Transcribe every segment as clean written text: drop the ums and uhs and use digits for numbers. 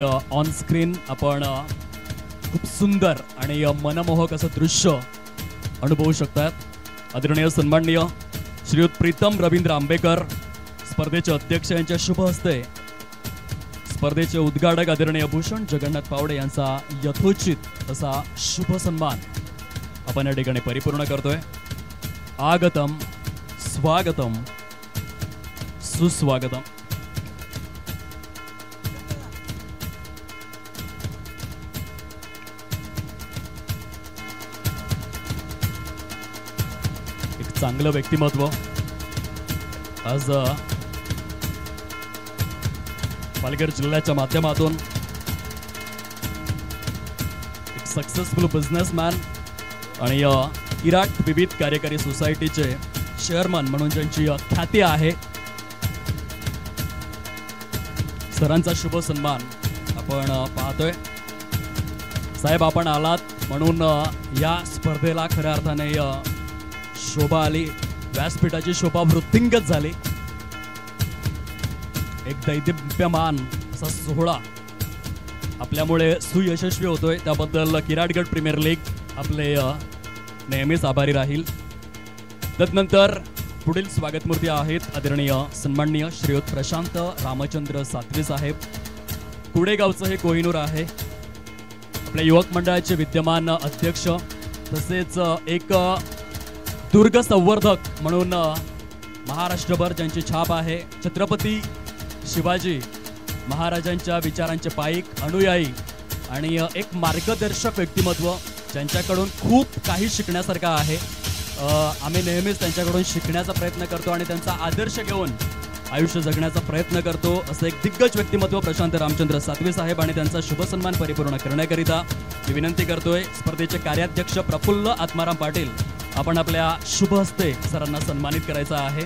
On screen आपण खूप सुंदर आणि मनमोहक असं दृश्य अनुभवू शकतात। आदरणीय सन्माननीय श्रीयुत प्रीतम रवींद्र आंबेकर स्पर्धेचे अध्यक्ष यांच्या शुभ हस्ते स्पर्धेचे उद्घाटक आदरणीय भूषण जगन्नाथ पावडे यांचा यथोचित असा शुभ सन्मान आपण या ठिकाणी परिपूर्ण करतोय। आगतम स्वागतम सुस्वागतम। चांगलं व्यक्तिमत्व आज पालघर जिल्ह्याच्या माध्यमातून एक सक्सेसफुल बिझनेसमॅन आणि इराट विविध कार्यकारी सोसायटीचे चेअरमन म्हणून ज्यांची ख्याती आहे, सरांचा शुभ सन्मान आपण पाहतोय। साहेब आपण आलात म्हणून या स्पर्धेला खऱ्या अर्थाने शोभा आली, व्यासपीठाची शोभा वृद्धिंगत झाली। एक दैदिप्यमान असा सोहळा आपल्यामुळे सुयशस्वी होतोय, त्याबद्दल किराडगड प्रीमियर लीग आपले नेहमीच आभारी राहील। तदनंतर पुढील स्वागतमूर्ती आहेत आदरणीय सन्माननीय श्रीयुत प्रशांत रामचंद्र सातवी साहेब, कुडेगावचं हे कोहिनूर आहे। आपल्या युवक मंडळाचे विद्यमान अध्यक्ष तसेच एक दुर्ग संवर्धक म्हणून महाराष्ट्रभर ज्यांची छाप आहे, छत्रपती शिवाजी महाराजांच्या विचारांचे पाईक अनुयायी आणि एक मार्गदर्शक व्यक्तिमत्व ज्यांच्याकडून खूप काही शिकण्यासारखं आहे। आम्ही नेहमीच त्यांच्याकडून शिकण्याचा प्रयत्न करतो आणि त्यांचा आदर्श घेऊन आयुष्य जगण्याचा प्रयत्न करतो। असं एक दिग्गज व्यक्तिमत्व प्रशांत रामचंद्र सातवी साहेब आणि त्यांचा शुभ सन्मान परिपूर्ण करण्याकरिता मी विनंती करतोय स्पर्धेचे कार्याध्यक्ष प्रफुल्ल आत्माराम पाटील आपण आपल्या शुभ हस्ते सरांना सन्मानित करायचं आहे।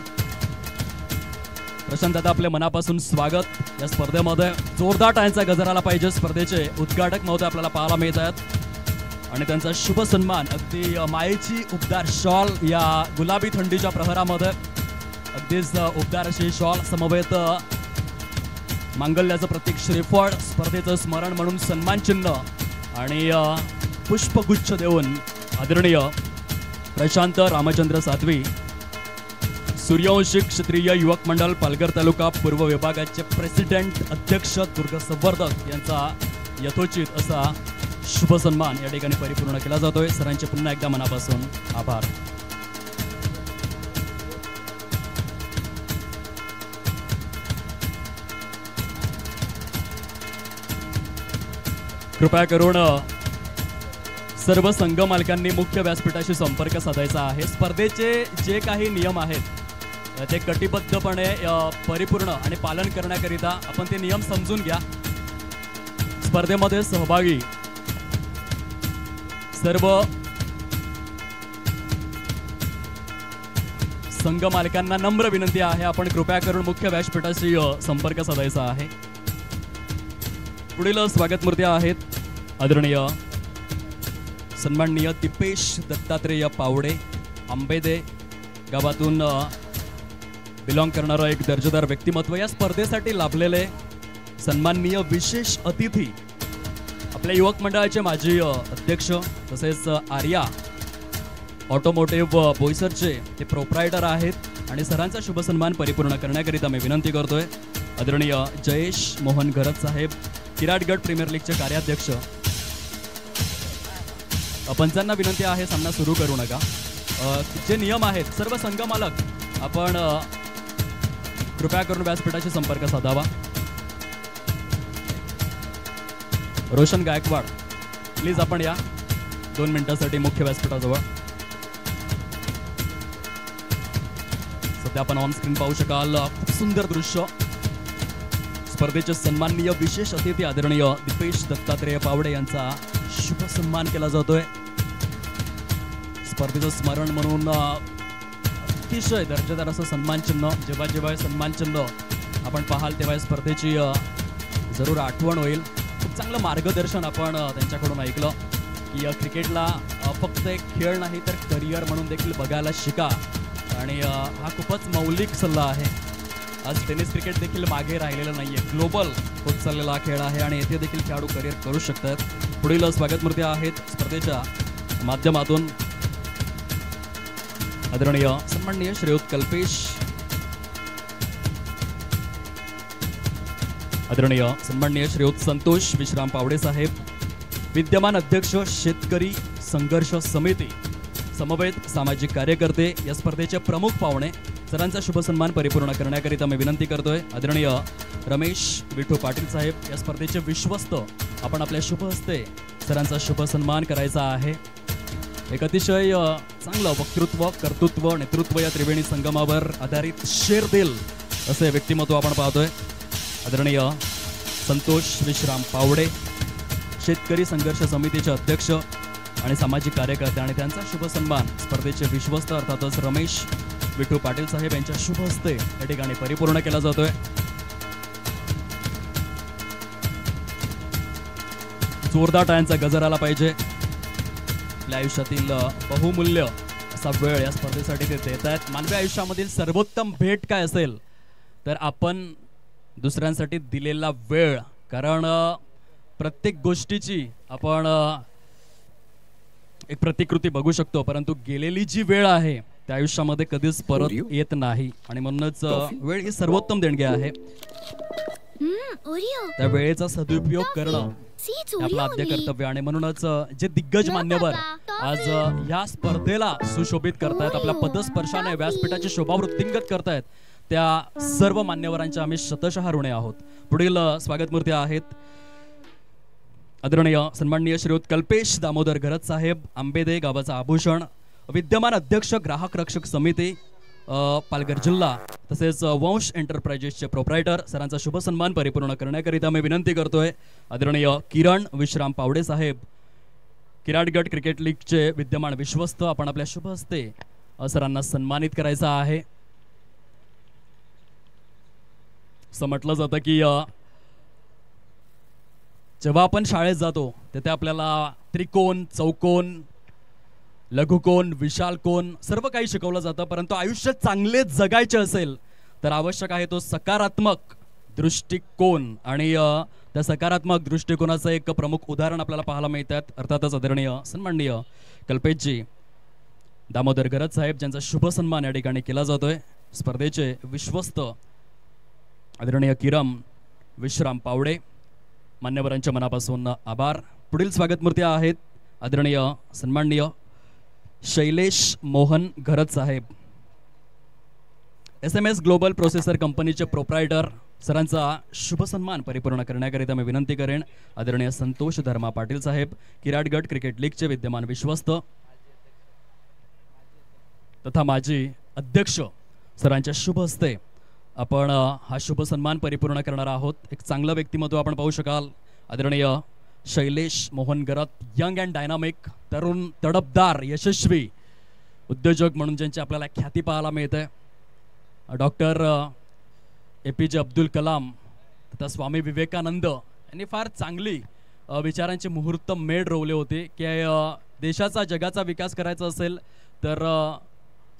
प्रशांत दादा आपल्या मनापासून स्वागत। या स्पर्धेमध्ये जोरदार टाळ्यांचा गजर आला पाहिजे। स्पर्धेचे उद्घाटक महोदय आपल्याला पाहायला मिळत आहेत आणि त्यांचा शुभ सन्मान अगदी मायेची उबदार शॉल या गुलाबी थंडीच्या प्रहरामध्ये अगदीच उबदार अशी शॉल समवेत मांगल्याचं प्रतीक श्रीफळ, स्पर्धेचं स्मरण म्हणून सन्मान चिन्ह आणि पुष्पगुच्छ देऊन आदरणीय प्रशांत रामचंद्र सातवी सूर्यवंशी क्षत्रिय युवक मंडळ पालघर तालुका पूर्व विभागाचे प्रेसिडेंट अध्यक्ष दुर्ग संवर्धक यांचा यथोचित असा शुभ सन्मान या ठिकाणी परिपूर्ण केला जातोय। सरांचे पुन्हा एकदा मनापासून आभार। कृपया करून सर्व संघ मालकांनी मुख्य व्यासपीठाशी संपर्क साधायचा आहे। स्पर्धेचे जे काही नियम आहेत ते कटिबद्धपणे परिपूर्ण आणि पालन करण्याकरिता आपण ते नियम समजून घ्या। स्पर्धेमध्ये सहभागी सर्व संघ मालकांना नम्र विनंती आहे, आपण कृपया करून मुख्य व्यासपीठाशी संपर्क साधायचा आहे। पुढील स्वागतमूर्ती आहेत आदरणीय सन्माननीय दीपेश दत्तात्रेय पावडे, आंबेदे गावातून बिलॉंग करणारा एक दर्जेदार व्यक्तिमत्व। या स्पर्धेसाठी लाभलेले सन्माननीय विशेष अतिथी आपल्या युवक मंडळाचे माजी अध्यक्ष तसेच आर्या ऑटोमोटिव्ह बोईसरचे ते प्रोप्रायटर आहेत आणि सरांचा शुभ सन्मान परिपूर्ण करण्याकरिता मी विनंती करतोय आदरणीय जयेश मोहन घरत साहेब, किराडगड प्रीमियर लीगचे कार्याध्यक्ष। पंचांना विनंती आहे सामना सुरू करू नका। जे नियम आहेत सर्व संघ मालक आपण कृपया करून व्यासपीठाशी संपर्क साधावा। रोशन गायकवाड प्लीज आपण या 2 मिनिटांसाठी मुख्य व्यासपीठाजवळ। सध्या आपण ऑन स्क्रीन पाहू शकाल खूप सुंदर दृश्य। स्पर्धेचे सन्माननीय विशेष अतिथी आदरणीय दीपेश दत्तात्रेय पावडे यांचा शुभ सन्मान केला जातोय। स्पर्धेचं स्मरण म्हणून अतिशय दर्जेदार असं सन्मान चिन्ह, जेव्हा जेव्हा सन्मान चिन्ह आपण पाहाल तेव्हा स्पर्धेची जरूर आठवण होईल। खूप चांगलं मार्गदर्शन आपण त्यांच्याकडून ऐकलं की क्रिकेटला फक्त एक खेळ नाही तर करिअर म्हणून देखील बघायला शिका आणि हा खूपच मौलिक सल्ला आहे। आज टेनिस क्रिकेट देखील मागे राहिलेलं नाहीये, ग्लोबल होत चाललेला खेळ आहे आणि येथे देखील खेळाडू करिअर करू शकतात. पुढील स्वागतमूर्ती आहेत स्पर्धेच्या माध्यमातून आदरणीय सन्माननीय श्रीयुत कल्पेश, आदरणीय सन्माननीय श्रीयुत संतोष विश्राम पावडे साहेब, विद्यमान अध्यक्ष शेतकरी संघर्ष समिती, समवेत सामाजिक कार्यकर्ते, या स्पर्धेचे प्रमुख पाहुणे. सरांचा शुभ सन्मान परिपूर्ण करण्याकरिता मी विनंती करतोय आदरणीय रमेश विठू पाटील साहेब, या स्पर्धेचे विश्वस्त. आपण आपल्या शुभ हस्ते सरांचा शुभ सन्मान करायचा आहे. एक अतिशय चांगलं वक्तृत्व, कर्तृत्व, नेतृत्व या त्रिवेणी संगमावर आधारित शेरदिल असे व्यक्तिमत्व आपण पाहतोय. आदरणीय संतोष विश्राम पावडे, शेतकरी संघर्ष समितीचे अध्यक्ष आणि सामाजिक कार्यकर्ते, आणि त्यांचा शुभ सन्मान स्पर्धेचे विश्वस्त अर्थातच रमेश विठू पाटील साहेब यांच्या शुभ हस्ते या ठिकाणी परिपूर्ण केला जातोय. जोरदार टाळ्यांचा गजर आला पाहिजे. आपल्या आयुष्यातील बहुमूल्य असा वेळ या स्पर्धेसाठी ते देत आहेत. मानवी आयुष्यामधील सर्वोत्तम भेट काय असेल तर आपण दुसऱ्यांसाठी दिलेला वेळ. कारण प्रत्येक गोष्टीची आपण एक प्रतिकृती बघू शकतो, परंतु गेलेली जी वेळ आहे त्या आयुष्यामध्ये कधीच परत येत नाही, आणि म्हणूनच वेळ ही सर्वोत्तम देणगी आहे. त्या वेळेचा सदुपयोग करणं आपलं आद्य कर्तव्य, आणि म्हणूनच जे दिग्गज मान्यवर आज या स्पर्धेला सुशोभित करतायत, आपल्या पदस्पर्शाने व्यासपीठाची शोभा वृद्धिंगत करतायत, त्या सर्व मान्यवरांच्या आम्ही शतशः ऋणी आहोत. पुढील स्वागतमूर्ती आहेत आदरणीय सन्माननीय श्रीयुत कल्पेश दामोदर घरत साहेब, आंबेदे गावाचा आभूषण, विद्यमान अध्यक्ष ग्राहक रक्षक समिती पालघर जिल्हा, तसेच वंश एंटरप्राइजेसचे प्रोप्रायटर. सरांचा शुभ सन्मान परिपूर्ण करण्याकरिता मी विनंती करतोय आदरणीय किरण विश्राम पावडे साहेब, किराडगड क्रिकेट लीगचे विद्यमान विश्वस्त. आपण आपल्या शुभ हस्ते सरांना सन्मानित करायचा आहे. असं म्हटलं जातं की जेव्हा आपण शाळेत जातो तेथे आपल्याला त्रिकोण, चौकोन, लघुकोन, विशाल कोन सर्व काही शिकवलं जातं, परंतु आयुष्य चांगले जगायचे असेल तर आवश्यक आहे तो सकारात्मक दृष्टिकोन, आणि त्या सकारात्मक दृष्टिकोनाचं एक प्रमुख उदाहरण आपल्याला पाहायला मिळतात. अर्थातच आदरणीय सन्माननीय कल्पेशजी दामोदर घरत साहेब, ज्यांचा शुभ सन्मान या ठिकाणी केला जातोय. स्पर्धेचे विश्वस्त आदरणीय किरण विश्राम पावडे, मान्यवरांच्या मनापासून आभार. पुढील स्वागतमूर्ती आहेत आदरणीय सन्माननीय शैलेश मोहन घरत साहेब, SMS ग्लोबल प्रोसेसर कंपनीचे प्रोप्रायटर. सरांचा शुभ सन्मान परिपूर्ण करण्याकरिता मी विनंती करेन आदरणीय संतोष धर्मा पाटील साहेब, किराडगड क्रिकेट लीगचे विद्यमान विश्वस्त तथा माजी अध्यक्ष. सरांच्या शुभ हस्ते आपण हा शुभ सन्मान परिपूर्ण करणार आहोत. एक चांगलं व्यक्तिमत्व आपण पाहू शकाल आदरणीय शैलेश मोहन घरत, यंग अँड डायनामिक, तरुण, तडफदार, यशस्वी उद्योजक म्हणून ज्यांची आपल्याला ख्याती पाहायला मिळते. डॉक्टर APJ अब्दुल कलाम तथा स्वामी विवेकानंद यांनी फार चांगली विचारांची मुहूर्त मेढ रोवले होते की देशाचा, जगाचा विकास करायचा असेल तर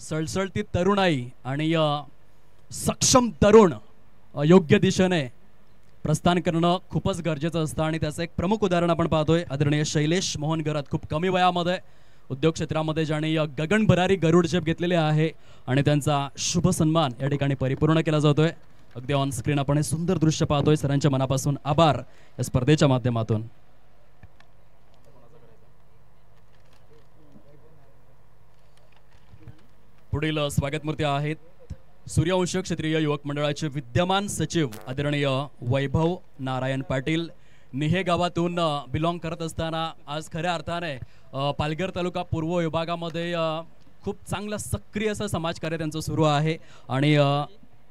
सळसळती तरुणाई आणि सक्षम तरुण योग्य दिशेने प्रस्थान करणं खूपच गरजेचं असतं, आणि त्याचं एक प्रमुख उदाहरण आपण पाहतोय आदरणीय शैलेश मोहन घरत. खूप कमी वयामध्ये उद्योग क्षेत्रामध्ये ज्यांनी गगनभरारी गरुड झेप घेतलेली आहे, आणि त्यांचा शुभ सन्मान या ठिकाणी परिपूर्ण केला जातोय. अगदी ऑन स्क्रीन आपण हे सुंदर दृश्य पाहतोय. सरांच्या मनापासून आभार या स्पर्धेच्या माध्यमातून. पुढील स्वागतमूर्ती आहेत सूर्यवंश क्षत्रिय युवक मंडळाचे विद्यमान सचिव आदरणीय वैभव नारायण पाटील, निहे गावातून बिलॉंग करत असताना आज खऱ्या अर्थाने पालघर तालुका पूर्व विभागामध्ये खूप चांगलं सक्रिय असं समाजकार्य त्यांचं सुरू आहे, आणि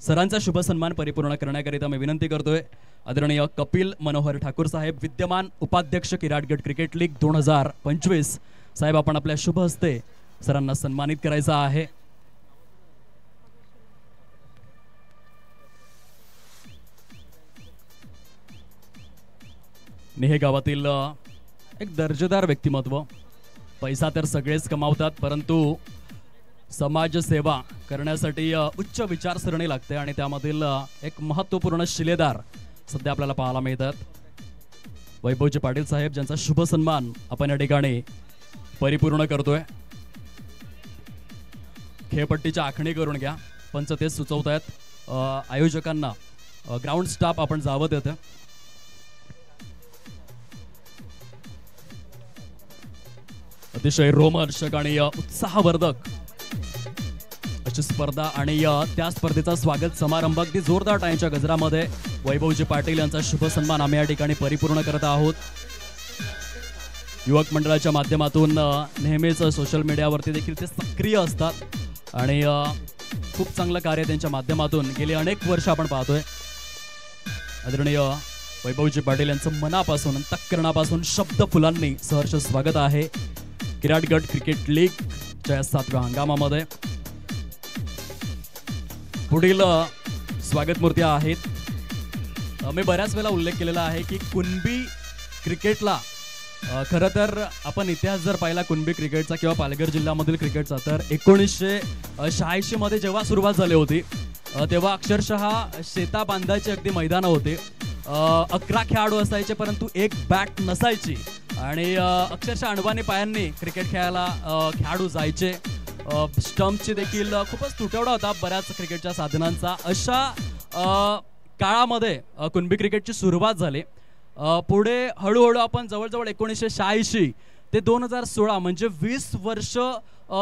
सरांचा शुभ सन्मान परिपूर्ण करण्याकरिता मी विनंती करतोय आदरणीय कपिल मनोहर ठाकूर साहेब, विद्यमान उपाध्यक्ष किराडगड क्रिकेट लीग 2025 साहेब. आपण आपल्या शुभ हस्ते सरांना सन्मानित करायचा आहे. नेहे गावातील एक दर्जेदार व्यक्तिमत्व. पैसा तर सगळेच कमावतात, परंतु समाजसेवा करण्यासाठी उच्च विचारसरणी लागते आणि त्यामधील एक महत्त्वपूर्ण शिलेदार सध्या आपल्याला पाहायला मिळतात. वैभवजी पाटील साहेब ज्यांचा शुभ सन्मान आपण या ठिकाणी परिपूर्ण करतोय. खेळपट्टीची आखणी करून घ्या. पंच तेच सुचवत आहेत. आयोजकांना ग्राउंड स्टाफ आपण जावं देतं. अतिशय रोमहर्षक आणि उत्साहवर्धक अशी स्पर्धा आणि त्या स्पर्धेचा स्वागत समारंभ अगदी जोरदार टाळ्यांच्या गजरामध्ये वैभवजी पाटील यांचा शुभ सन्मान आम्ही या ठिकाणी परिपूर्ण करत आहोत. युवक मंडळाच्या माध्यमातून नेहमीच सोशल मीडियावरती देखील ते सक्रिय असतात आणि खूप चांगलं कार्य त्यांच्या माध्यमातून गेली अनेक वर्ष आपण पाहतोय. आदरणीय वैभवजी पाटील यांचं मनापासून अंतःकरणापासून शब्द फुलांनी सहर्ष स्वागत आहे किराडगड क्रिकेट लीगच्या 7व्या हंगामामध्ये. पुढील स्वागत मूर्ती आहेत. मी बऱ्याच वेळा उल्लेख केलेला आहे की कुणबी क्रिकेटला खरं तर आपण इतिहास जर पाहिला कुणबी क्रिकेटचा किंवा पालघर जिल्ह्यामधील क्रिकेटचा तर 1986 मध्ये जेव्हा सुरुवात झाली होती तेव्हा अक्षरशः शेता बांधायची अगदी मैदानं होते. 11 खेळाडू असायचे परंतु एक बॅट नसायची आणि अक्षरशः अणवानी पायांनी क्रिकेट खेळायला खेळाडू जायचे. स्टंपची देखील खूपच तुटवडा होता बऱ्याच क्रिकेटच्या साधनांचा. अशा काळामध्ये कुणबी क्रिकेटची सुरुवात झाली. पुढे हळूहळू आपण जवळजवळ 1986 ते 2016 म्हणजे 20 वर्ष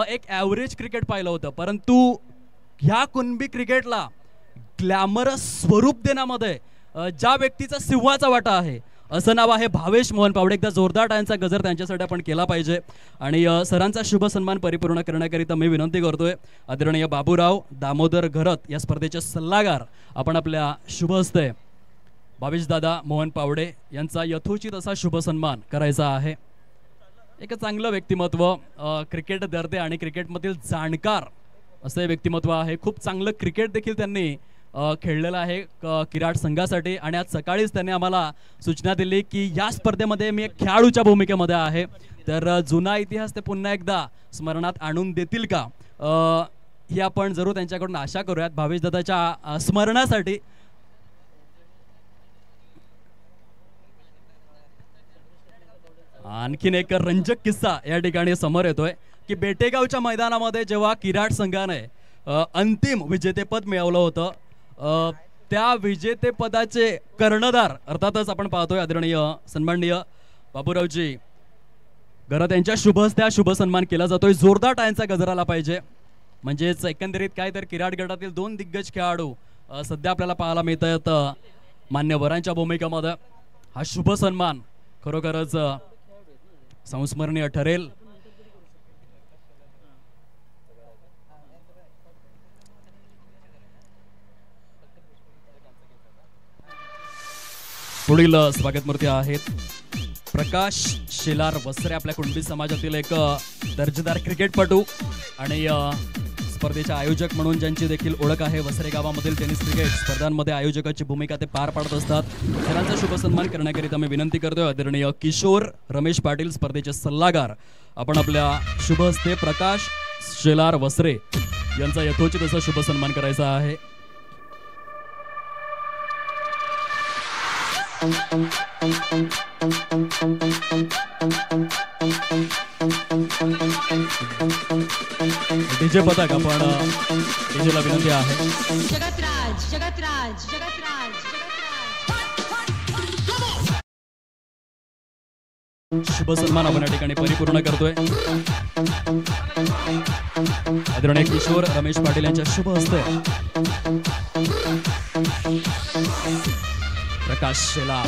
एक ॲव्हरेज क्रिकेट पाहिलं होतं. परंतु ह्या कुणबी क्रिकेटला ग्लॅमरस स्वरूप देण्यामध्ये ज्या व्यक्तीचा सिंहाचा वाटा आहे असं नाव आहे भावेश मोहन पावडे. एकदा जोरदार टाळ्यांचा गजर त्यांच्यासाठी आपण केला पाहिजे आणि सरांचा शुभ सन्मान परिपूर्ण करण्याकरिता मी विनंती करतोय आदरणीय बाबूराव दामोदर घरत या स्पर्धेचे सल्लागार आपण आपल्या शुभ हस्ते भावेशदादा मोहन पावडे यांचा यथोचित असा शुभ सन्मान करायचा आहे. एक चांगलं व्यक्तिमत्व क्रिकेट दर्दे आणि क्रिकेटमधील जाणकार असे व्यक्तिमत्व आहे. खूप चांगलं क्रिकेट देखील त्यांनी खेळलेलं आहे किराड संघासाठी आणि आज सकाळीच त्यांनी आम्हाला सूचना दिली की या स्पर्धेमध्ये मी एक खेळाडूच्या भूमिकेमध्ये आहे तर जुना इतिहास ते पुन्हा एकदा स्मरणात आणून देतील का ही आपण जरूर त्यांच्याकडून आशा करूयात. भावेशदादाच्या स्मरणासाठी आणखीन एक रंजक किस्सा या ठिकाणी समोर येतोय की बेटेगावच्या मैदानामध्ये जेव्हा किराड संघाने अंतिम विजेतेपद मिळवलं होतं त्या विजेतेपदाचे कर्णधार अर्थातच आपण पाहतोय आदरणीय सन्माननीय बाबूरावजी घरत यांच्या शुभ हस्ते शुभ सन्मान केला जातोय. जोरदार टाळ्यांचा गजर आला पाहिजे. म्हणजेच एकंदरीत काय तर किराड गटातील 2 दिग्गज खेळाडू सध्या आपल्याला पाहायला मिळत आहेत मान्यवरांच्या भूमिकेमध्ये. हा शुभ सन्मान खरोखरच संस्मरणीय ठरेल. पुढील स्वागत मूर्ती आहेत प्रकाश शेलार वसरे. आपल्या कुणबी समाजातील एक दर्जेदार क्रिकेटपटू आणि स्पर्धेचे आयोजक म्हणून ज्यांची देखील ओळख आहे. वसरे गावामधील टेनिस क्रिकेट स्पर्धांमध्ये आयोजकाची भूमिका ते पार पाडत असतात. सरांचा शुभ सन्मान करण्याकरिता मी विनंती करतोय आदरणीय किशोर रमेश पाटील स्पर्धेचे सल्लागार आपण आपल्या शुभ हस्ते प्रकाश शेलार वसरे यांचा यथोचित असा शुभ सन्मान करायचा आहे. डीजे पथक आपण डीजेला विनंती आहे. जगतराज जगतराज जगतराज शुभ सन्मान आपण या ठिकाणी परिपूर्ण करतोय. आदरणीय किशोर रमेश पाटील यांच्या शुभ हस्ते प्रकाश शेलार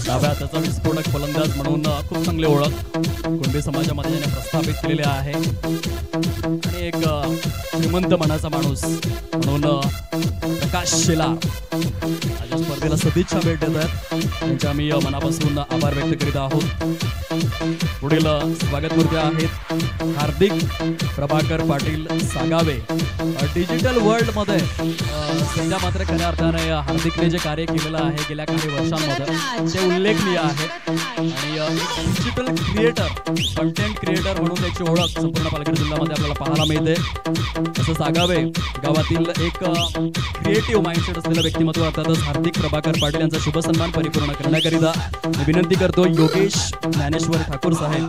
डाव्या त्याचा विस्फोटक फलंदाज म्हणून खूप चांगली ओळख कुणबी समाजामध्ये त्याने प्रस्थापित केलेली आहे आणि एक श्रीमंत मनाचा माणूस म्हणून प्रकाश शेलार स्पर्धेला सदिच्छा भेट देत आहेत त्यांचे आम्ही मनापासून आभार व्यक्त करीत आहोत. पुढील स्वागत मूर्ती आहेत हार्दिक प्रभाकर पाटील सागावे. डिजिटल वर्ल्ड मध्ये सध्या मात्र खऱ्या अर्थाने हार्दिकने जे कार्य केलेलं आहे गेल्या काही वर्षांमध्ये ते उल्लेखनीय आहे आणि डिजिटल क्रिएटर कंटेंट क्रिएटर म्हणून त्याची ओळख संपूर्ण पालघर जिल्ह्यामध्ये आपल्याला पाहायला मिळते. असं सागावे गावातील एक क्रिएटिव्ह माइंडसेट असलेलं व्यक्तिमत्व अर्थातच हार्दिक प्रभाकर पाटील यांचा शुभ सन्मान परिपूर्ण करण्याकरिता मी विनंती करतो योगेश ज्ञानेश्वर ठाकूर साहेब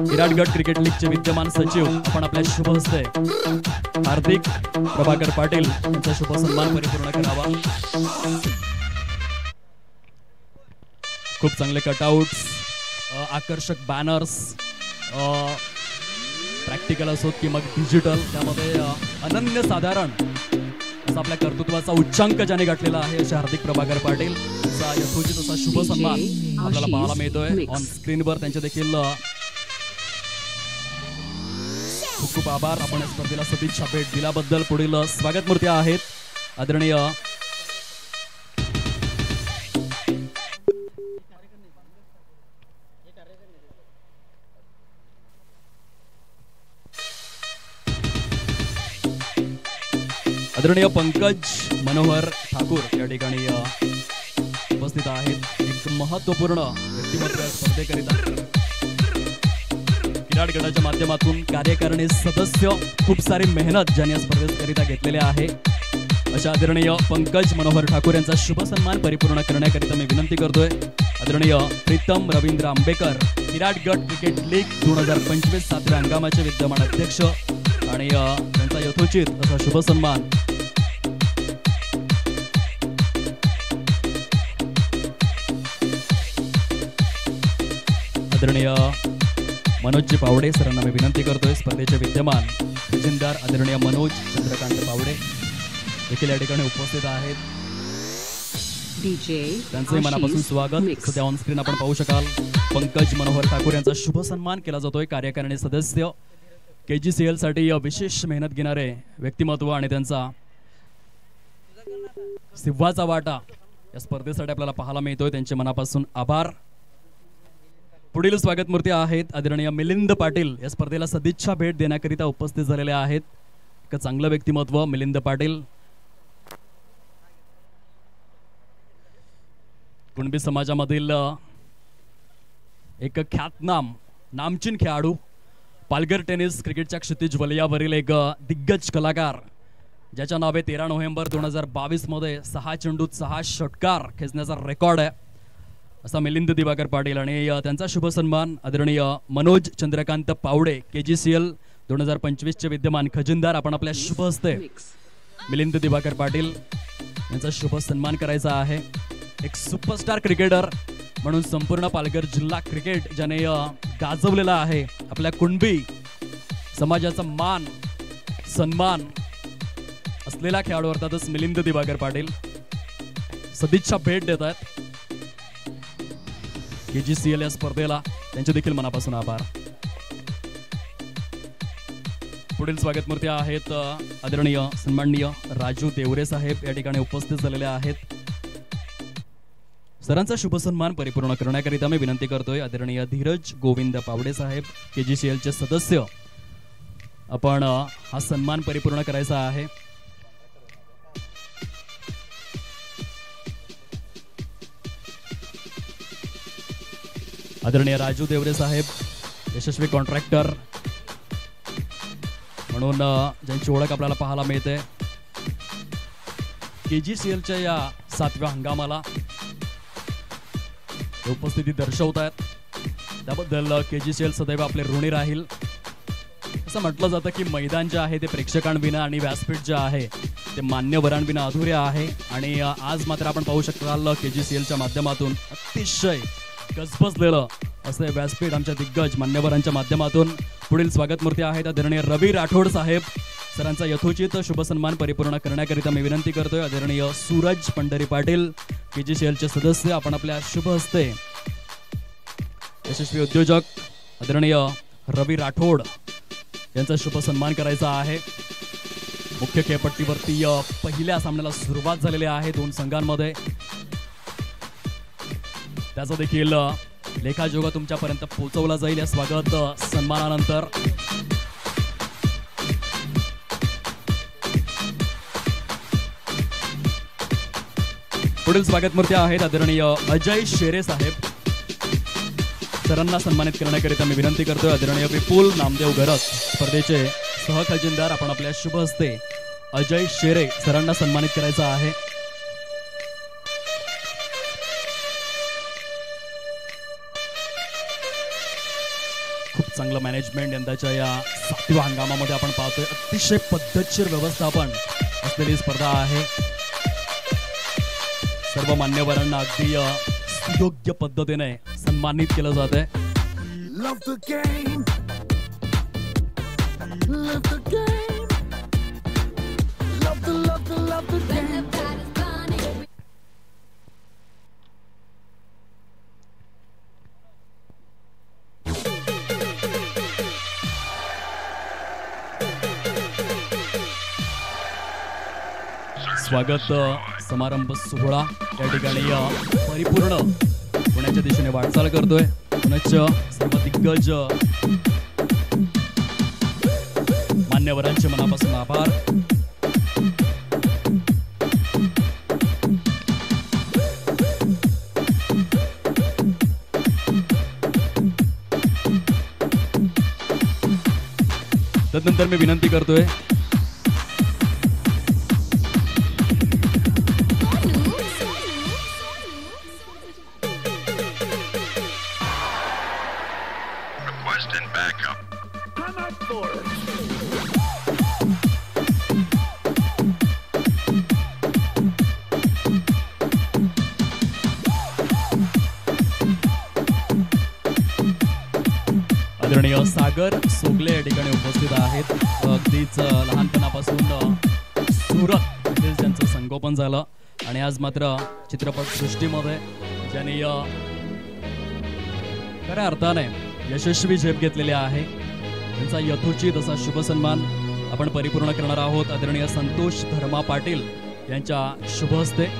विराटगड क्रिकेट लीगचे विद्यमान सचिव आपण आपल्या शुभ हस्ते हार्दिक प्रभाकर पाटील यांचा शुभ सन्मान परिपूर्ण करावा. खूप चांगले कटआउट्स आकर्षक बॅनर्स प्रॅक्टिकल असोत की मग डिजिटल त्यामध्ये अनन्यसाधारण असा आपल्या कर्तृत्वाचा उच्चांक ज्याने गाठलेला आहे असे हार्दिक प्रभाकर पाटील असा यथोचित असा शुभ सन्मान आपल्याला पाहायला मिळतोय ऑन स्क्रीनवर. त्यांचे देखील खूप खूप आभार. आपण या स्पर्धेला सदिच्छा भेट दिल्याबद्दल. पुढील स्वागत मूर्ती आहेत आदरणीय आदरणीय पंकज मनोहर ठाकूर या ठिकाणी उपस्थित आहेत. एक महत्वपूर्ण व्यक्तिमत्व स्पर्धेकरिता विराटगडाच्या माध्यमातून कार्यकारिणी सदस्य खूप सारी मेहनत ज्यांनी या स्पर्धेकरिता घेतलेली आहे अशा आदरणीय पंकज मनोहर ठाकूर यांचा शुभ सन्मान परिपूर्ण करण्याकरिता मी विनंती करतोय. आदरणीय प्रीतम रवींद्र आंबेकर विराटगड क्रिकेट लीग 2025 7व्या हंगामाचे विद्यमान अध्यक्ष आणि त्यांचा यथोचित असा शुभ सन्मान आदरणीय मनोजजी पावडे सरांना मी विनंती करतोय. स्पर्धेचे विद्यमान खजिनदार आदरणीय मनोज चंद्रकांत पावडे देखील या ठिकाणी उपस्थित आहेत. त्यांचे मनापासून स्वागत. सध्या ऑन स्क्रीन आपण पाहू शकाल पंकज मनोहर ठाकूर यांचा शुभ सन्मान केला जातोय. कार्यकारिणी सदस्य KGCL साठी विशेष मेहनत घेणारे व्यक्तिमत्व आणि त्यांचा सिंहाचा वाटा या स्पर्धेसाठी आपल्याला पाहायला मिळतोय. त्यांचे मनापासून आभार. पुढील स्वागत मूर्ती आहेत आदरणीय मिलिंद पाटील या स्पर्धेला सदिच्छा भेट देण्याकरिता उपस्थित झालेले आहेत. एक चांगलं व्यक्तिमत्व मिलिंद पाटील. कुणबी समाजामधील एक ख्यातनाम नामचीन खेळाडू पालघर टेनिस क्रिकेटच्या क्षितिज वलयावरील एक दिग्गज कलाकार ज्याच्या नावे 13 नोव्हेंबर 2022 मध्ये 6 चेंडूत 6 षटकार खेचण्याचा रेकॉर्ड आहे असा मिलिंद दिवाकर पाटील. आणि त्यांचा शुभ सन्मान आदरणीय मनोज चंद्रकांत पावडे KGCL 2025 चे विद्यमान खजिनदार आपण आपल्या शुभ हस्ते मिलिंद दिवाकर पाटील यांचा शुभ सन्मान करायचा आहे. एक सुपरस्टार क्रिकेटर म्हणून संपूर्ण पालघर जिल्हा क्रिकेट ज्याने गाजवलेला आहे. आपल्या कुणबी समाजाचा मान सन्मान असलेला खेळाडू अर्थातच मिलिंद दिवाकर पाटील सदिच्छा भेट देत आहेत KGCL या स्पर्धेला. त्यांचे देखील मनापासून आभार. पुढील स्वागत मूर्ती आहेत आदरणीय सन्माननीय राजू देवरे साहेब या ठिकाणी उपस्थित झालेले आहेत. सरांचा शुभ सन्मान परिपूर्ण करण्याकरिता मी विनंती करतोय आदरणीय धीरज गोविंद पावडे साहेब KGCL चे सदस्य आपण हा सन्मान परिपूर्ण करायचा आहे. आदरणीय राजू देवरे साहेब यशस्वी कॉन्ट्रॅक्टर म्हणून ज्यांची ओळख आपल्याला पाहायला मिळते KGCLच्या या 7व्या हंगामाला उपस्थिती दर्शवत आहेत. त्याबद्दल KGCL सदैव आपले ऋणी राहील. असं म्हटलं जातं की मैदान जे आहे ते प्रेक्षकांविना आणि व्यासपीठ जे आहे ते मान्यवरांविना अधुरे आहे. आणि आज मात्र आपण पाहू शकाल KGCLच्या माध्यमातून अतिशय गजबजलेलं असे व्यासपीठ आमच्या दिग्गज मान्यवरांच्या माध्यमातून. पुढील स्वागत मूर्ती आहेत आदरणीय रवी राठोड साहेब सरांचा यथोचित शुभ सन्मान परिपूर्ण करण्याकरिता मी विनंती करतोय आदरणीय सूरज पंढरी पाटील KGCL चे सदस्य आपण आपल्या शुभ हस्ते यशस्वी उद्योजक आदरणीय रवी राठोड यांचा शुभ सन्मान करायचा आहे. मुख्य खेळपट्टीवरती पहिल्या सामन्याला सुरुवात झालेली आहे दोन संघांमध्ये. त्याचा देखील लेखाजोखा तुमच्यापर्यंत पोहोचवला जाईल या स्वागत सन्मानानंतर. पुढील स्वागत मूर्ती आहेत आदरणीय अजय शेरे साहेब. सरांना सन्मानित करण्याकरिता मी विनंती करतोय आदरणीय विपुल नामदेव गरज स्पर्धेचे सहखजिनदार आपण आपल्या शुभ हस्ते अजय शेरे सरांना सन्मानित करायचं आहे. खूप चांगलं मॅनेजमेंट यंदाच्या या 7व्या हंगामामध्ये आपण पाहतोय. अतिशय पद्धतशीर व्यवस्थापन असलेली स्पर्धा आहे. सर्व मान्यवरांना अगदी योग्य पद्धतीने सन्मानित केलं जात आहे. स्वागत समारंभ सोहळा या ठिकाणी परिपूर्ण पुण्याच्या दिशेने वाटचाल करतोय. पुण्याच सर्व दिग्गज मान्यवरांचे मनापासून आभार. तदनंतर मी विनंती करतोय आदरणीय सागर सोगले या ठिकाणी उपस्थित आहेत. अगदीच लहानपणापासून सुरत येथेच त्यांचं संगोपन झालं आणि आज मात्र चित्रपट सृष्टीमध्ये ज्यांनी खऱ्या अर्थाने यशस्वी झेप घेतलेली आहे त्यांचा यथोचित असा शुभ सन्मान आपण परिपूर्ण करणार आहोत. आदरणीय संतोष धर्मा पाटील यांच्या शुभ हस्ते.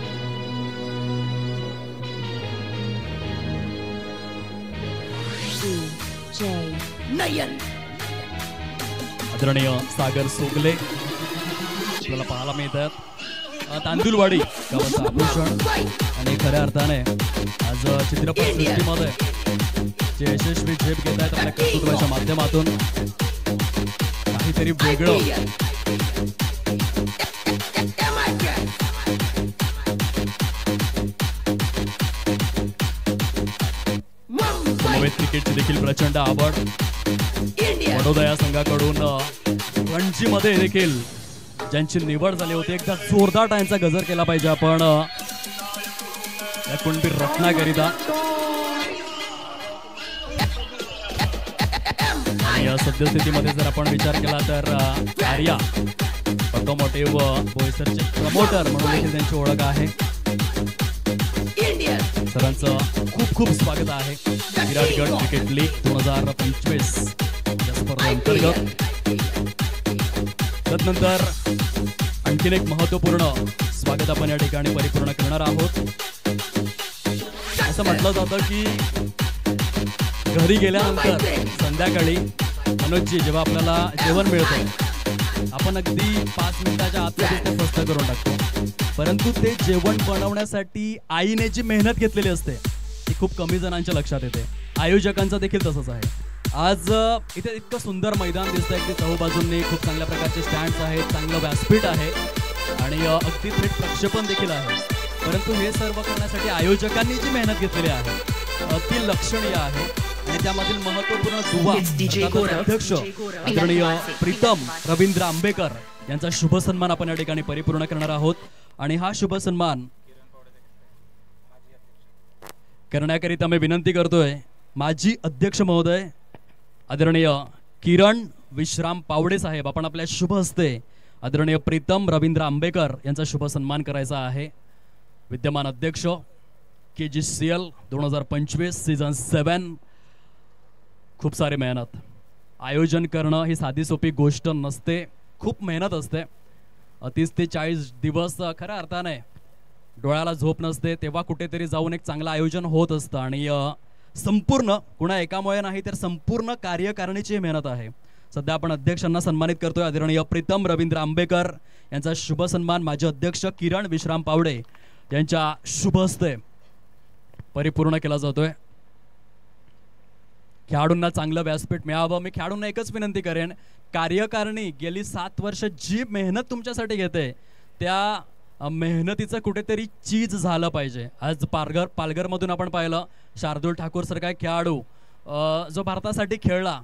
आदरणीय सागर सोगले आपल्याला पाहायला मिळतात. तांदूळवाडी गावाचं आभूषण आणि खऱ्या अर्थाने आज चित्रपट सृष्टीमध्ये जे यशस्वी झेप घेत आहेत आपल्या कर्तृत्वाच्या माध्यमातून काहीतरी वेगळं. क्रिकेटची देखील प्रचंड आवड. वडोदरा या संघाकडून रणजीमध्ये देखील ज्यांची निवड झाली होती एकदा जोरदार टाळ्यांचा गजर केला पाहिजे आपण या कुणबी रत्नाकरिता. आणि या सद्यस्थितीमध्ये जर आपण विचार केला तर आर्या ऑटोमोटिव्ह बोईसरचे प्रमोटर म्हणून देखील त्यांची ओळख आहे. सरांचं खूप खूप स्वागत आहे विराटगड क्रिकेट लीग 2025 या स्पर्धेअंतर्गत. तदनंतर आणखीन एक महत्वपूर्ण स्वागत आपण या ठिकाणी परिपूर्ण करणार आहोत. असं म्हटलं जातं की घरी गेल्यानंतर संध्याकाळी मनोजजी जेव्हा आपल्याला जेवण मिळतं आपण अगदी 5 मिनिटाच्या आतमध्ये ते फस्त करून टाकतो. परंतु ते जेवण बनवण्यासाठी आईने जी मेहनत घेतलेली असते ती खूप कमी जणांच्या लक्षात येते. आयोजकांचं देखील तसंच आहे. आज इथे इतकं सुंदर मैदान दिसतंय की चहूबाजूंनी खूप चांगल्या प्रकारचे स्टँड्स आहेत, चांगलं व्यासपीठ आहे आणि अगदी थेट प्रक्षेपण देखील आहे. परंतु हे सर्व करण्यासाठी आयोजकांनी जी मेहनत घेतलेली आहे ती लक्षणीय आहे. आणि त्यामधील महत्वपूर्ण दुवा अध्यक्ष आदरणीय प्रीतम रवींद्र आंबेकर यांचा शुभ सन्मान आपण या ठिकाणी परिपूर्ण करणार आहोत. आणि हा शुभ सन्मान करण्याकरिता मी विनंती करतोय माजी अध्यक्ष महोदय आदरणीय किरण विश्राम पावडे साहेब आपण आपल्या शुभ हस्ते आदरणीय प्रीतम रवींद्र आंबेकर यांचा शुभ सन्मान करायचा आहे. विद्यमान अध्यक्ष KGCL 2025 सीझन 7. खूप सारी मेहनत. आयोजन करणं ही साधी सोपी गोष्ट नसते, खूप मेहनत असते. 30 ते 40 दिवस खऱ्या अर्थाने डोळ्याला झोप नसते, तेव्हा कुठेतरी जाऊन एक चांगलं आयोजन होत असतं आणि संपूर्ण कुणा एकामुळे नाही तर संपूर्ण कार्यकारिणीची मेहनत आहे. सध्या आपण अध्यक्षांना सन्मानित करतोय. आदरणीय प्रीतम रवींद्र आंबेकर यांचा शुभ सन्मान माजी अध्यक्ष किरण विश्राम पावडे यांच्या शुभ हस्ते परिपूर्ण केला जातोय. खेळाडूंना चांगलं व्यासपीठ मिळावं. मी खेळाडूंना एकच विनंती करेन, कार्यकारिणी गेली 7 वर्ष जी मेहनत तुमच्यासाठी घेते त्या मेहनतीचं कुठेतरी चीज झालं पाहिजे. आज पालघरमधून आपण पाहिलं शार्दूल ठाकूर सारखा एक खेळाडू जो भारतासाठी खेळला.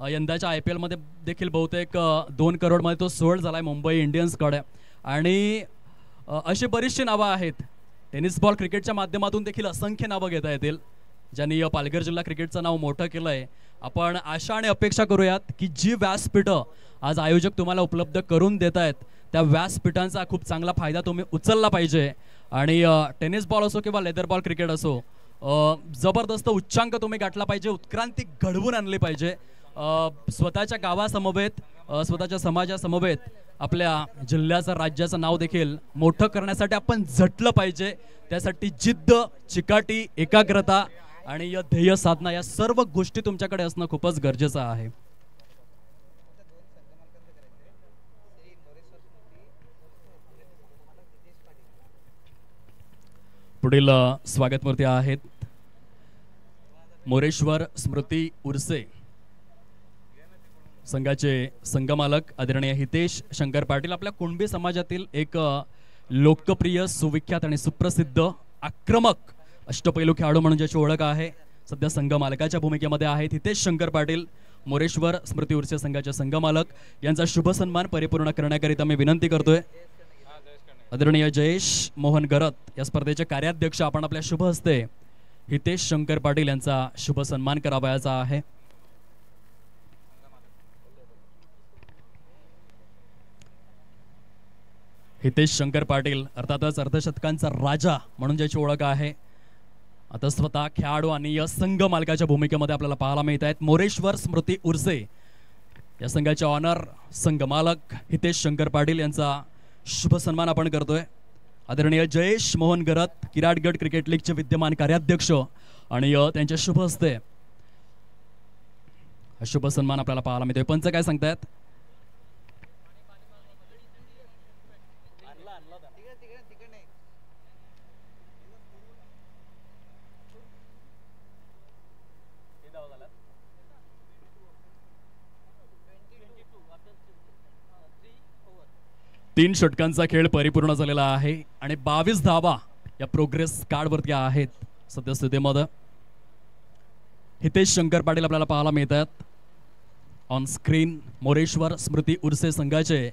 यंदाच्या IPL मध्ये देखील बहुतेक 2 करोडमध्ये तो सोल्ड झालाय मुंबई इंडियन्सकडे. आणि अशी बरीचशी नावं आहेत. टेनिस बॉल क्रिकेटच्या माध्यमातून देखील असंख्य नावं घेता येतील ज्यांनी पालघर जिल्हा क्रिकेटचं नाव मोठं केलंय. आपण आशा आणि अपेक्षा करूयात की जी व्यासपीठं आज आयोजक तुम्हाला उपलब्ध करून देत आहेत त्या व्यासपीठांचा खूप चांगला फायदा तुम्ही उचलला पाहिजे. आणि टेनिस बॉल असो किंवा लेदर बॉल क्रिकेट असो, जबरदस्त उच्चांक तुम्ही गाठला पाहिजे, उत्क्रांती घडवून आणली पाहिजे. स्वतःच्या गावासमवेत, स्वतःच्या समाजासमवेत आपल्या जिल्ह्याचं, राज्याचं नाव देखील मोठं करण्यासाठी आपण झटलं पाहिजे. त्यासाठी जिद्द, चिकाटी, एकाग्रता आणि ध्येय साधना या सर्व गोष्टी तुमच्याकडे असणं खूपच गरजेचं आहे. पुढील स्वागत मूर्ती आहेत मोरेश्वर स्मृती उर्से संघाचे संघमालक आदरणीय हितेश शंकर पाटील. आपल्या कुणबी समाजातील एक लोकप्रिय, सुविख्यात आणि सुप्रसिद्ध आक्रमक अष्टपैलू खेळाडू म्हणून ज्याची ओळख आहे. सध्या संघ मालकाच्या भूमिकेमध्ये आहेत हितेश शंकर पाटील. मोरेश्वर स्मृती उर्से संघाचे संघमालक यांचा शुभ सन्मान परिपूर्ण करण्याकरिता मी विनंती करतोय. आदरणीय जयेश मोहन गरत या स्पर्धेचे कार्याध्यक्ष आपण आपल्या शुभ हस्ते हितेश शंकर पाटील यांचा शुभ सन्मान करावयाचा आहे. हितेश शंकर पाटील अर्थातच अर्धशतकांचा राजा म्हणून ज्याची ओळख आहे, आता स्वतः खेळाडू आणि संघ मालकाच्या भूमिकेमध्ये आपल्याला पाहायला मिळत आहेत. मोरेश्वर स्मृती उर्से या संघाचे ऑनर संघ मालक हितेश शंकर पाटील यांचा शुभ सन्मान आपण करतोय. आदरणीय जयेश मोहन गरत किराडगड क्रिकेट लीगचे विद्यमान कार्याध्यक्ष आणि त्यांच्या शुभ हस्ते हा शुभ सन्मान आपल्याला पाहायला मिळतोय. पंच काय सांगतायत? तीन षटकांचा खेळ परिपूर्ण झालेला आहे आणि 22 धावा या प्रोग्रेस कार्डवरती आहेत सद्यस्थितीमध्ये. हितेश शंकर पाटील आपल्याला पाहायला मिळतात ऑन स्क्रीन. मोरेश्वर स्मृती उर्से संघाचे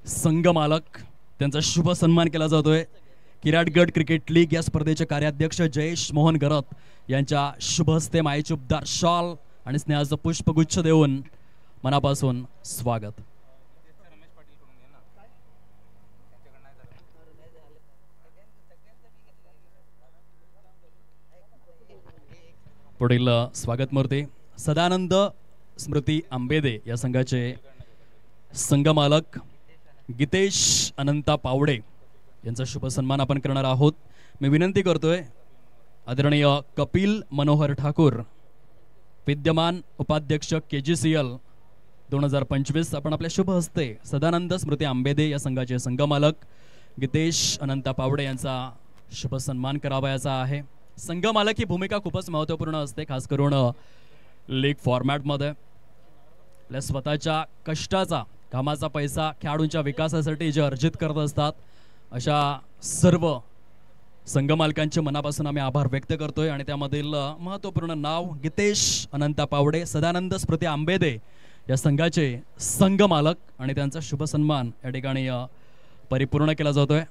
संघ मालक, त्यांचा शुभ सन्मान केला जातोय. किराडगड क्रिकेट लीग या स्पर्धेचे कार्याध्यक्ष जयेश मोहन गरत यांच्या शुभ हस्ते मायेचे उबदार शॉल आणि स्नेहाचं पुष्पगुच्छ देऊन मनापासून स्वागत. पुढील स्वागत मूर्ती सदानंद स्मृती आंबेदे या संघाचे संघमालक गीतेश अनंता पावडे यांचा शुभ सन्मान आपण करणार आहोत. मी विनंती करतोय आदरणीय कपिल मनोहर ठाकूर विद्यमान उपाध्यक्ष KGCL 2025 आपण आपल्या शुभ हस्ते सदानंद स्मृती आंबेदे या संघाचे संघमालक गीतेश अनंता पावडे यांचा शुभ सन्मान करावयाचा आहे. संघ मालक ही भूमिका खूपच महत्त्वपूर्ण असते, खास करून लीग फॉर्मॅटमध्ये. आपल्या स्वतःच्या कष्टाचा, कामाचा पैसा खेळाडूंच्या विकासासाठी जे अर्जित करत असतात अशा सर्व संघ मालकांचे मनापासून आम्ही आभार व्यक्त करतोय. आणि त्यामधील महत्त्वपूर्ण नाव गीतेश अनंता पावडे, सदानंद स्मृती आंबेदे या संघाचे संघ मालक आणि त्यांचा शुभ सन्मान या ठिकाणी परिपूर्ण केला जातोय.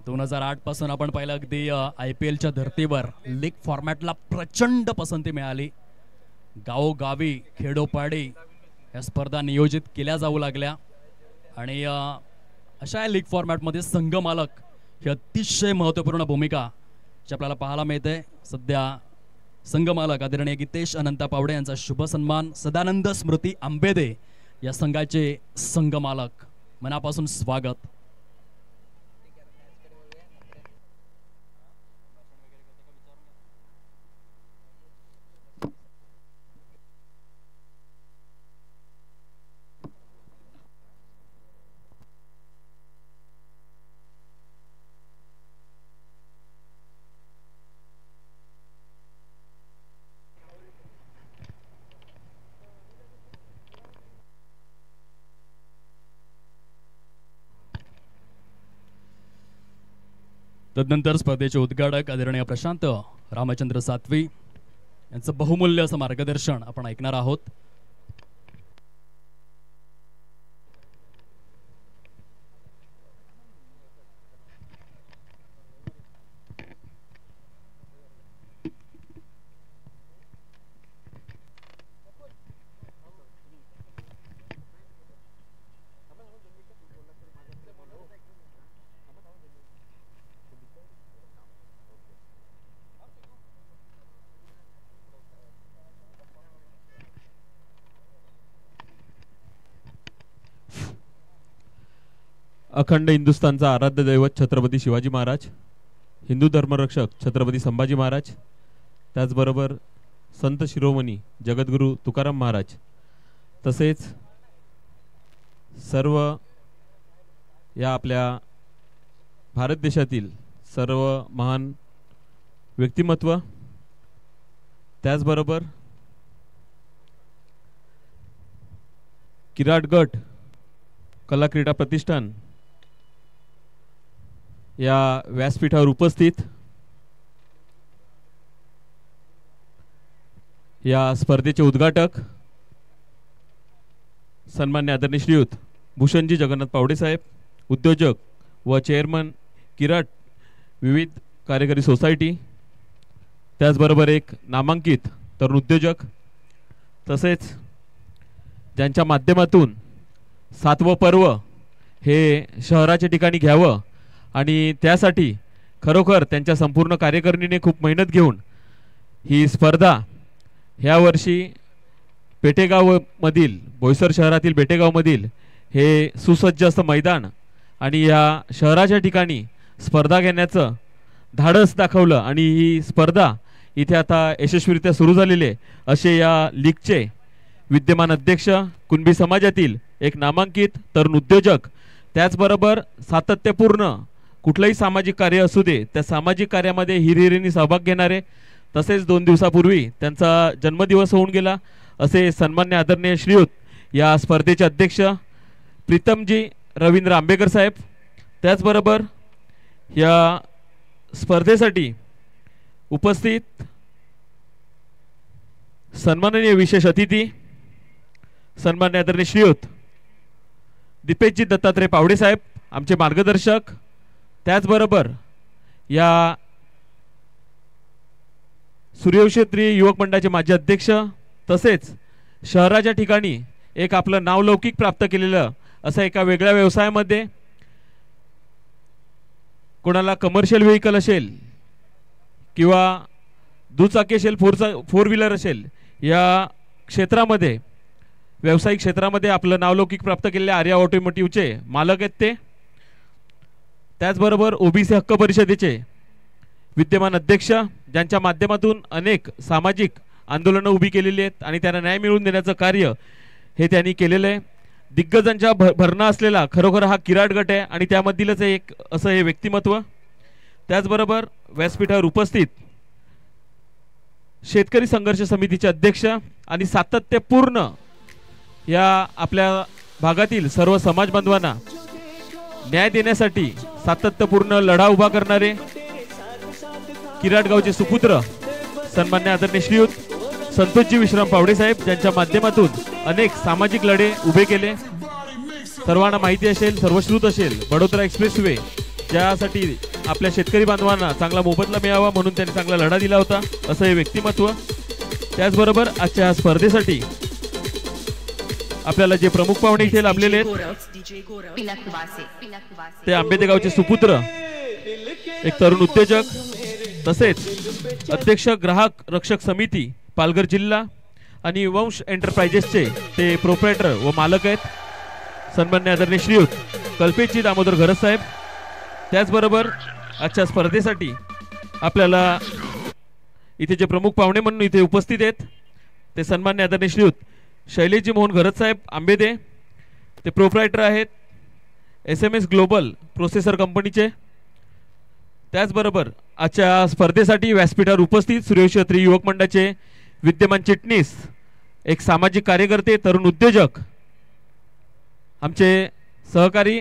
2008 पासून आपण पाहिलं अगदी IPLच्या धर्तीवर लीग फॉर्मॅटला प्रचंड पसंती मिळाली. गावोगावी, खेडोपाडी या स्पर्धा नियोजित केल्या जाऊ लागल्या आणि अशा लीग फॉर्मॅटमध्ये संघ मालक ही अतिशय महत्त्वपूर्ण भूमिका जी आपल्याला पाहायला मिळते. सध्या संघ मालक आदरणीय गीतेश अनंता पावडे यांचा शुभ सन्मान सदानंद स्मृती आंबेदे या संघाचे संघमालक मनापासून स्वागत. तदनंतर स्पर्धेचे उद्घाटक आदरणीय प्रशांत रामचंद्र सातवी यांचं बहुमूल्य असं मार्गदर्शन आपण ऐकणार आहोत. अखंड हिंदुस्थानचा आराध्य दैवत छत्रपती शिवाजी महाराज, हिंदू धर्मरक्षक छत्रपती संभाजी महाराज, त्याचबरोबर संत शिरोमणी जगद्गुरू तुकाराम महाराज, तसेच सर्व या आपल्या भारत देशातील सर्व महान व्यक्तिमत्व, त्याचबरोबर किराटगट कला क्रीडा प्रतिष्ठान या व्यासपीठावर उपस्थित या स्पर्धेचे उद्घाटक सन्मान्य आदरणीय श्रीयुत भूषणजी जगन्नाथ पावडे साहेब, उद्योजक व चेअरमन किराट विविध कार्यकारी सोसायटी, त्याचबरोबर एक नामांकित तरुण उद्योजक, तसेच ज्यांच्या माध्यमातून 7वं पर्व हे शहराच्या ठिकाणी घ्यावं आणि त्यासाठी खरोखर त्यांच्या संपूर्ण कार्यकारिणीने खूप मेहनत घेऊन ही स्पर्धा ह्या वर्षी पेठेगावमधील बोईसर शहरातील पेठेगावमधील हे सुसज्ज असं मैदान आणि या शहराच्या ठिकाणी स्पर्धा घेण्याचं धाडस दाखवलं आणि ही स्पर्धा इथे आता यशस्वीरित्या सुरू झालेली आहे. असे या लीगचे विद्यमान अध्यक्ष, कुणबी समाजातील एक नामांकित तरुण उद्योजक, त्याचबरोबर सातत्यपूर्ण कुठलंही सामाजिक कार्य असू दे त्या सामाजिक कार्यामध्ये हिरिरीने सहभाग घेणारे, तसेच 2 दिवसापूर्वी त्यांचा जन्मदिवस होऊन गेला असे सन्मान्य आदरणीय श्रीयुत या स्पर्धेचे अध्यक्ष प्रीतमजी रवींद्र आंबेकर साहेब, त्याचबरोबर या स्पर्धेसाठी उपस्थित सन्माननीय विशेष अतिथी सन्मान्य आदरणीय श्रीयुत दीपेशजी दत्तात्रय पावडे साहेब, आमचे मार्गदर्शक, त्याचबरोबर या सूर्यवंशी युवक मंडळाचे माजी अध्यक्ष, तसेच शहराच्या ठिकाणी एक आपलं नावलौकिक प्राप्त केलेलं असं एका वेगळ्या व्यवसायामध्ये, कोणाला कमर्शियल व्हेकल असेल किंवा दुचाकी असेल, फोर व्हीलर असेल, या क्षेत्रामध्ये व्यावसायिक क्षेत्रामध्ये आपलं नावलौकिक प्राप्त केलेल्या आर्या ऑटोमोटिव्हचे मालक आहेत ते, त्याचबरोबर ओबीसी हक्क परिषदेचे विद्यमान अध्यक्ष, ज्यांच्या माध्यमातून अनेक सामाजिक आंदोलनं उभी केलेली आहेत आणि त्यांना न्याय मिळवून देण्याचं कार्य हे त्यांनी केलेलं आहे. दिग्गजांच्या भरणा असलेला खरोखर हा किराट गट आहे आणि त्यामधीलच एक असं हे व्यक्तिमत्व. त्याचबरोबर व्यासपीठावर उपस्थित शेतकरी संघर्ष समितीचे अध्यक्ष आणि सातत्यपूर्ण या आपल्या भागातील सर्व समाज बांधवांना न्याय देण्यासाठी सातत्यपूर्ण लढा उभा करणारे किराटगावचे सुपुत्र सन्मान्य आदरणीय श्रीयुत संतोषजी विश्राम पावडे साहेब, ज्यांच्या माध्यमातून अनेक सामाजिक लढे उभे केले. सर्वांना माहिती असेल, सर्वश्रुत असेल, बडोदरा एक्सप्रेसवे ज्यासाठी आपल्या शेतकरी बांधवांना चांगला मोबदला मिळावा म्हणून त्यांनी चांगला लढा दिला होता असं हे व्यक्तिमत्व. त्याचबरोबर आजच्या या स्पर्धेसाठी आपल्याला जे प्रमुख पाहुणे इथे लाभलेले आहेत ते आंबेदेगावचे सुपुत्र, एक तरुण उद्योजक, तसेच अध्यक्ष ग्राहक रक्षक समिती पालघर जिल्हा आणि वंश एंटरप्राइजेसचे ते प्रोप्रायटर व मालक आहेत सन्मान्य आदरणीय श्रीयुत कल्पेशजी दामोदर घरत साहेब. त्याचबरोबर आजच्या स्पर्धेसाठी आपल्याला इथे जे प्रमुख पाहुणे म्हणून इथे उपस्थित आहेत ते सन्मान्य आदरणीय श्रीयुत शैलेशजी मोहन घरत साहेब आंबेदे. ते प्रोप्रायटर आहेत SMS ग्लोबल प्रोसेसर कंपनीचे. त्याचबरोबर आजच्या स्पर्धेसाठी व्यासपीठावर उपस्थित सूर्यवंशी युवक मंडळाचे विद्यमान चिटणीस, एक सामाजिक कार्यकर्ते, तरुण उद्योजक, आमचे सहकारी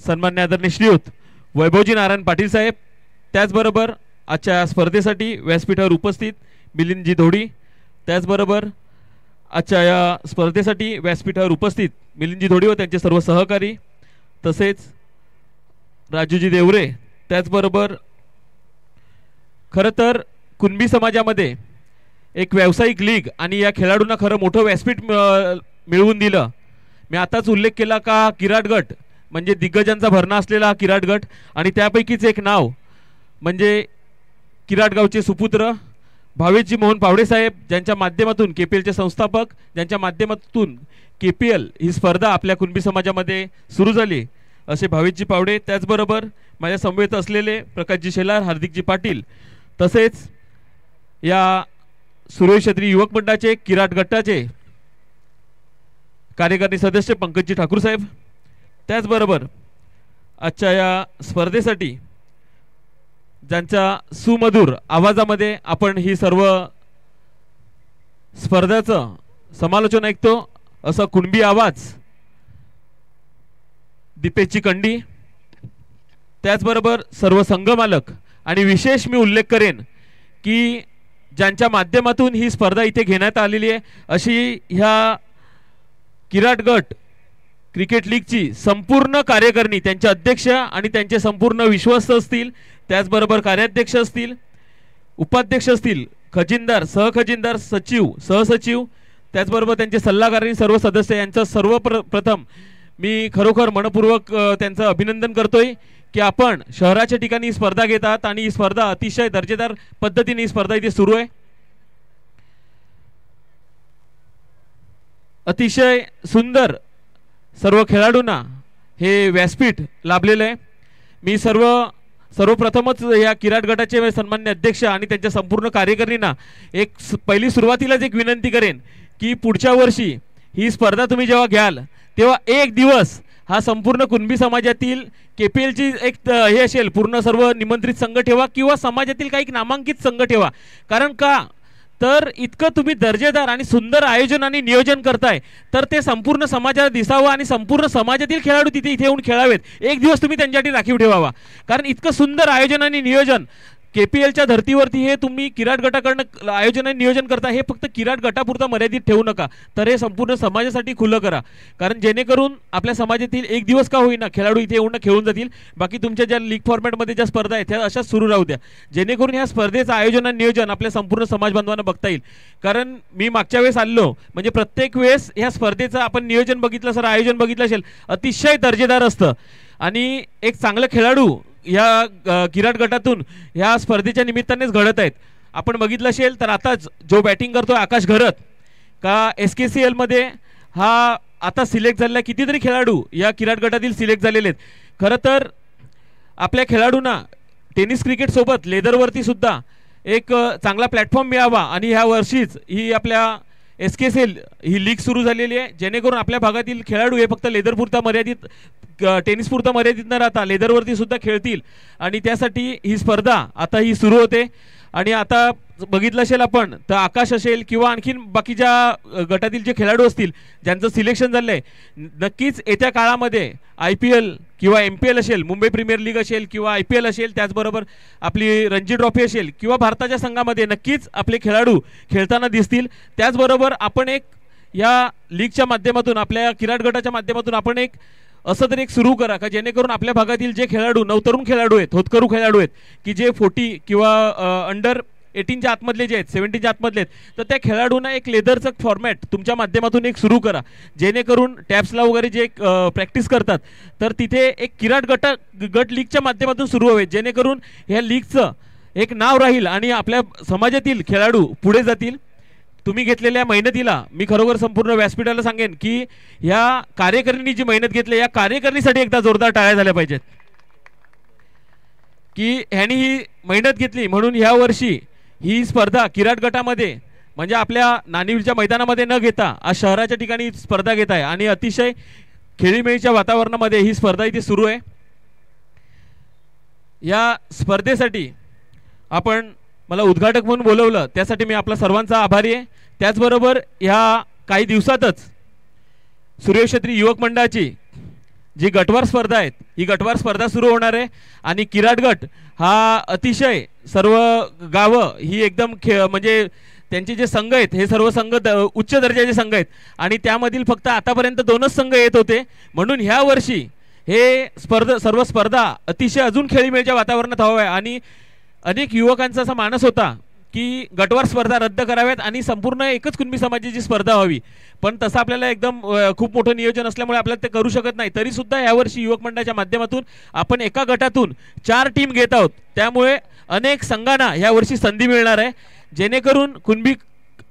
सन्मान्य आदरणीय श्रीयुत वैभवजी नारायण पाटील साहेब. त्याचबरोबर आजच्या स्पर्धेसाठी व्यासपीठावर उपस्थित मिलिंदजी धोडी. त्याचबरोबर आजच्या या स्पर्धेसाठी व्यासपीठावर उपस्थित मिलिंदजी धोडी व त्यांचे सर्व सहकारी, तसेच राजूजी देवरे. त्याचबरोबर खरं तर कुणबी समाजामध्ये एक व्यावसायिक लीग आणि या खेळाडूंना खरं मोठं व्यासपीठ मिळवून दिलं. मी आताच उल्लेख केला का किराट गट म्हणजे दिग्गजांचा भरणा असलेला हा किराट गट, आणि त्यापैकीच एक नाव म्हणजे किराटगावचे सुपुत्र भावेशजी मोहन पावडे साहेब, ज्यांच्या माध्यमातून KPLचे संस्थापक, ज्यांच्या माध्यमातून KPL ही स्पर्धा आपल्या कुणबी समाजामध्ये सुरू झाली असे भावेशजी पावडे. त्याचबरोबर माझ्या समवेत असलेले प्रकाशजी शेलार, हार्दिकजी पाटील, तसेच या सूर्यवंशी युवक मंडळाचे किराट गटाचे कार्यकारिणी सदस्य पंकजजी ठाकूर साहेब. त्याचबरोबर आजच्या या स्पर्धेसाठी ज्यांच्या सुमधुर आवाजामध्ये आपण ही सर्व स्पर्धाचं समालोचन ऐकतो असा कुणबी आवाज दीपेशजी कंडी. त्याचबरोबर सर्व संघमालक, आणि विशेष मी उल्लेख करेन की ज्यांच्या माध्यमातून ही स्पर्धा इथे घेण्यात आलेली आहे अशी ह्या किराट गट क्रिकेट लीगची संपूर्ण कार्यकारिणी, त्यांचे अध्यक्ष आणि त्यांचे संपूर्ण विश्वस्त असतील, त्याचबरोबर कार्याध्यक्ष असतील, उपाध्यक्ष असतील, खजिनदार, सहखजिनदार, सचिव, सहसचिव, त्याचबरोबर त्यांचे सल्लागार आणि सर्व सदस्य यांचं सर्वप्रथम मी खरोखर मनपूर्वक त्यांचं अभिनंदन करतोय की आपण शहराच्या ठिकाणी ही स्पर्धा घेतात आणि ही स्पर्धा अतिशय दर्जेदार पद्धतीने ही स्पर्धा इथे सुरू आहे. अतिशय सुंदर सर्व खेळाडूंना हे व्यासपीठ लाभलेलं आहे. मी सर्वप्रथमच या किराट गटाचे सन्मान्य अध्यक्ष आणि त्यांच्या संपूर्ण कार्यकारिणींना एक पहिली सुरुवातीलाच एक विनंती करेन की पुढच्या वर्षी ही स्पर्धा तुम्ही जेव्हा घ्याल तेव्हा एक दिवस हा संपूर्ण कुणबी समाजातील KPLची एक हे असेल पूर्ण सर्व निमंत्रित संघ ठेवा किंवा समाजातील काही नामांकित संघ ठेवा. कारण का तर इतकं तुम्ही दर्जेदार आणि सुंदर आयोजन आणि नियोजन करताय तर ते संपूर्ण समाजाला दिसावं आणि संपूर्ण समाजातील खेळाडू तिथे इथे येऊन खेळावेत. एक दिवस तुम्ही त्यांच्यासाठी राखीव ठेवावा, कारण इतकं सुंदर आयोजन आणि नियोजन KPLच्या धर्तीवरती हे तुम्ही किराट गटाकडनं आयोजन आणि नियोजन करता. हे फक्त किराट गटापुरता मर्यादित ठेवू नका, तर हे संपूर्ण समाजासाठी खुलं करा, कारण जेणेकरून आपल्या समाजातील एक दिवस का होईना खेळाडू इथे येऊन खेळून जातील. बाकी तुमच्या ज्या लीग फॉर्मॅटमध्ये ज्या स्पर्धा आहेत त्या अशाच सुरू राहू द्या, जेणेकरून ह्या स्पर्धेचं आयोजन आणि नियोजन आपल्या संपूर्ण समाज बांधवांना बघता येईल. कारण मी मागच्या वेळेस आलो म्हणजे प्रत्येक वेळेस ह्या स्पर्धेचं आपण नियोजन बघितलं सर, आयोजन बघितलं असेल, अतिशय दर्जेदार असतं आणि एक चांगलं खेळाडू या किराट गटातून ह्या स्पर्धेच्या निमित्तानेच घडत आहेत. आपण बघितलं असेल तर आताच जो बॅटिंग करतोय आकाश घरत का SKCL मध्ये हा आता सिलेक्ट झालेला कितीतरी खेळाडू या किराट गटातील सिलेक्ट झालेले आहेत. खरं तर आपल्या खेळाडूंना टेनिस क्रिकेट सोबत लेदरवरती सुद्धा एक चांगला प्लॅटफॉर्म मिळावा आणि ह्या वर्षीच ही आपल्या SKCL ही लीग सुरू झालेली आहे, जेणेकरून आपल्या भागातील खेळाडू हे फक्त लेदरपुरता मर्यादित टेनिसपुरता मर्यादित न राहता लेदरवरती सुद्धा खेळतील. आणि त्यासाठी ही स्पर्धा आता ही सुरू होते. आणि आता बघितलं असेल आपण तर आकाश असेल किंवा आणखीन बाकीच्या गटातील जे खेळाडू असतील ज्यांचं सिलेक्शन झालं आहे, नक्कीच येत्या काळामध्ये IPL किंवा MPL असेल, मुंबई प्रीमियर लीग असेल किंवा IPL असेल, त्याचबरोबर आपली रणजी ट्रॉफी असेल किंवा भारताच्या संघामध्ये नक्कीच आपले खेळाडू खेळताना दिसतील. त्याचबरोबर आपण एक या लीगच्या माध्यमातून आपल्या किराट गटाच्या माध्यमातून आपण एक असं तरी एक सुरू करा का जेणेकरून आपल्या भागातील जे खेळाडू नवतरुण खेळाडू आहेत, होतकरू खेळाडू आहेत की जे 40 किंवा अंडर 18च्या आतमधले जे आहेत, 17च्या आतमधले आहेत, तर त्या खेळाडूंना एक लेदरचं फॉर्मॅट तुमच्या माध्यमातून एक सुरू करा, जेणेकरून टॅप्सला वगैरे जे प्रॅक्टिस करतात तर तिथे एक किराट गट लीगच्या माध्यमातून सुरू हवे, जेणेकरून ह्या लीगचं एक नाव राहील आणि आपल्या समाजातील खेळाडू पुढे जातील. तुम्ही घेतलेल्या मेहनतीला मी खरोखर संपूर्ण व्यासपीठाला सांगेन की या कार्यकारिणीने जी मेहनत घेतली या कार्यकारिणीसाठी एकदा जोरदार टाळ्या झाल्या पाहिजेत की ह्यांनी ही मेहनत घेतली म्हणून ह्या वर्षी ही स्पर्धा किराट गटामध्ये म्हणजे आपल्या नानिवलीच्या मैदानामध्ये न घेता आज शहराच्या ठिकाणी स्पर्धा घेत आहे आणि अतिशय खेळीमेळीच्या वातावरणामध्ये ही स्पर्धा इथे सुरू आहे। या स्पर्धेसाठी आपण मला उद्घाटक म्हणून बोलवलं त्यासाठी मी आपला सर्वांचा आभारी आहे। त्याचबरोबर ह्या काही दिवसातच सूर्यक्षेत्री युवक मंडळाची जी गटवार स्पर्धा आहेत ही गटवार स्पर्धा सुरू होणार आहे आणि किराट गट हा अतिशय सर्व गावं ही एकदम म्हणजे त्यांचे जे संघ आहेत हे सर्व संघ उच्च दर्जाचे संघ आहेत आणि त्यामधील फक्त आतापर्यंत 2च संघ येत होते म्हणून ह्या वर्षी हे सर्व स्पर्धा अतिशय अजून खेळीमेळीच्या वातावरणात हवं आहे आणि अनेक युवकांचा असा मानस होता की गटवार स्पर्धा रद्द कराव्यात आणि संपूर्ण एकच कुणबी समाजाची स्पर्धा व्हावी पण तसं आपल्याला एकदम खूप मोठं नियोजन असल्यामुळे आपल्याला ते करू शकत नाही। तरी सुद्धा यावर्षी युवक मंडळाच्या माध्यमातून आपण एका गटातून 4 टीम घेत आहोत त्यामुळे अनेक संघांना यावर्षी संधी मिळणार आहे जेणेकरून कुणबी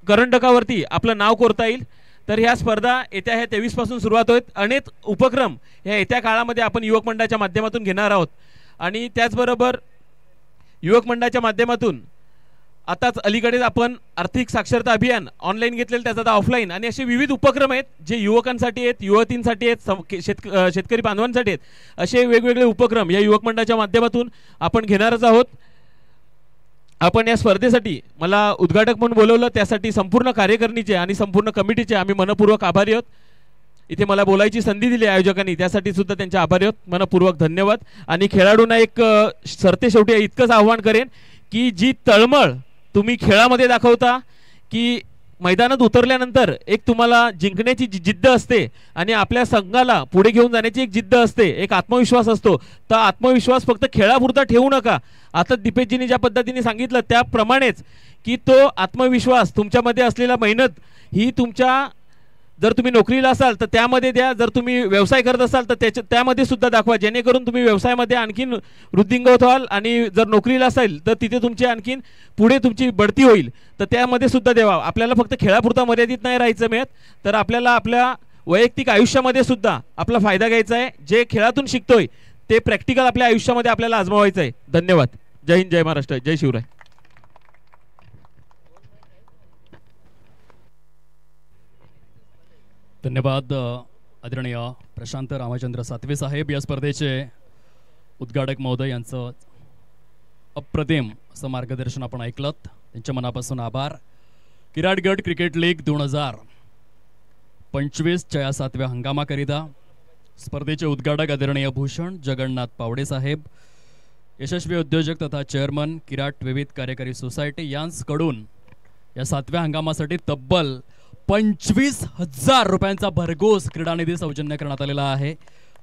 करंडकावरती आपलं नाव कोरता येईल। तर ह्या स्पर्धा येत्या 23 पासून सुरुवात होत अनेक उपक्रम ह्या येत्या काळामध्ये आपण युवक मंडळाच्या माध्यमातून घेणार आहोत आणि त्याचबरोबर युवक मंडळाच्या माध्यमातून आताच अलीकडेच आपण आर्थिक साक्षरता अभियान ऑनलाईन घेतलेलं त्याचा आता ऑफलाईन आणि असे विविध उपक्रम आहेत जे युवकांसाठी आहेत युवतींसाठी आहेत शेतकरी बांधवांसाठी आहेत असे वेगवेगळे उपक्रम या युवक मंडळाच्या माध्यमातून आपण घेणारच आहोत। आपण या स्पर्धेसाठी मला उद्घाटक म्हणून बोलवलं त्यासाठी संपूर्ण कार्यकारिणीचे आणि संपूर्ण कमिटीचे आम्ही मनपूर्वक आभारी आहोत। इथे मला बोलायची संधी दिली आयोजकांनी त्यासाठी सुद्धा त्यांचे आभारी आहोत मनपूर्वक धन्यवाद। आणि खेळाडूंना एक सरतेशेवटी इतकंच आव्हान करेन की जी तळमळ तुम्ही खेळामध्ये दाखवता की मैदानात उतरल्यानंतर एक तुम्हाला जिंकण्याची जिद्द असते आणि आपल्या संघाला पुढे घेऊन जाण्याची एक जिद्द असते एक आत्मविश्वास असतो तर आत्मविश्वास फक्त खेळापुरता ठेवू नका। आता दीपेशजींनी ज्या पद्धतीने सांगितलं त्याप्रमाणेच की तो आत्मविश्वास तुमच्यामध्ये असलेला मेहनत ही तुमच्या जर तुम्ही नोकरीला असाल तर त्यामध्ये द्या जर तुम्ही व्यवसाय करत असाल तर त्यामध्ये सुद्धा दाखवा जेणेकरून तुम्ही व्यवसायामध्ये आणखीन वृद्धिंगत व्हाल आणि जर नोकरीला असाल तर तिथे तुमची आणखीन पुढे तुमची बढती होईल तर त्यामध्ये सुद्धा द्यावा। आपल्याला फक्त खेळापुरता मर्यादित नाही राहायचं मिळत तर आपल्याला आपल्या वैयक्तिक आयुष्यामध्ये सुद्धा आपला फायदा घ्यायचा आहे। जे खेळातून शिकतोय ते प्रॅक्टिकल आपल्या आयुष्यामध्ये आपल्याला आजमावायचं आहे। धन्यवाद। जय हिंद जय महाराष्ट्र जय शिवराय। धन्यवाद आदरणीय प्रशांत रामचंद्र सातवे साहेब या स्पर्धेचे उद्घाटक महोदय यांचं अप्रतिम असं मार्गदर्शन आपण ऐकलत त्यांच्या मनापासून आभार। किराट गट क्रिकेट लीग 2025च्या 7व्या हंगामाकरिता स्पर्धेचे उद्घाटक आदरणीय भूषण जगन्नाथ पावडे साहेब यशस्वी उद्योजक तथा चेअरमन किराट विविध कार्यकारी सोसायटी यांच्याकडून या 7व्या हंगामासाठी तब्बल 25,000 रुपयांचा भरघोस क्रीडा निधी सौजन्य करण्यात आलेला आहे।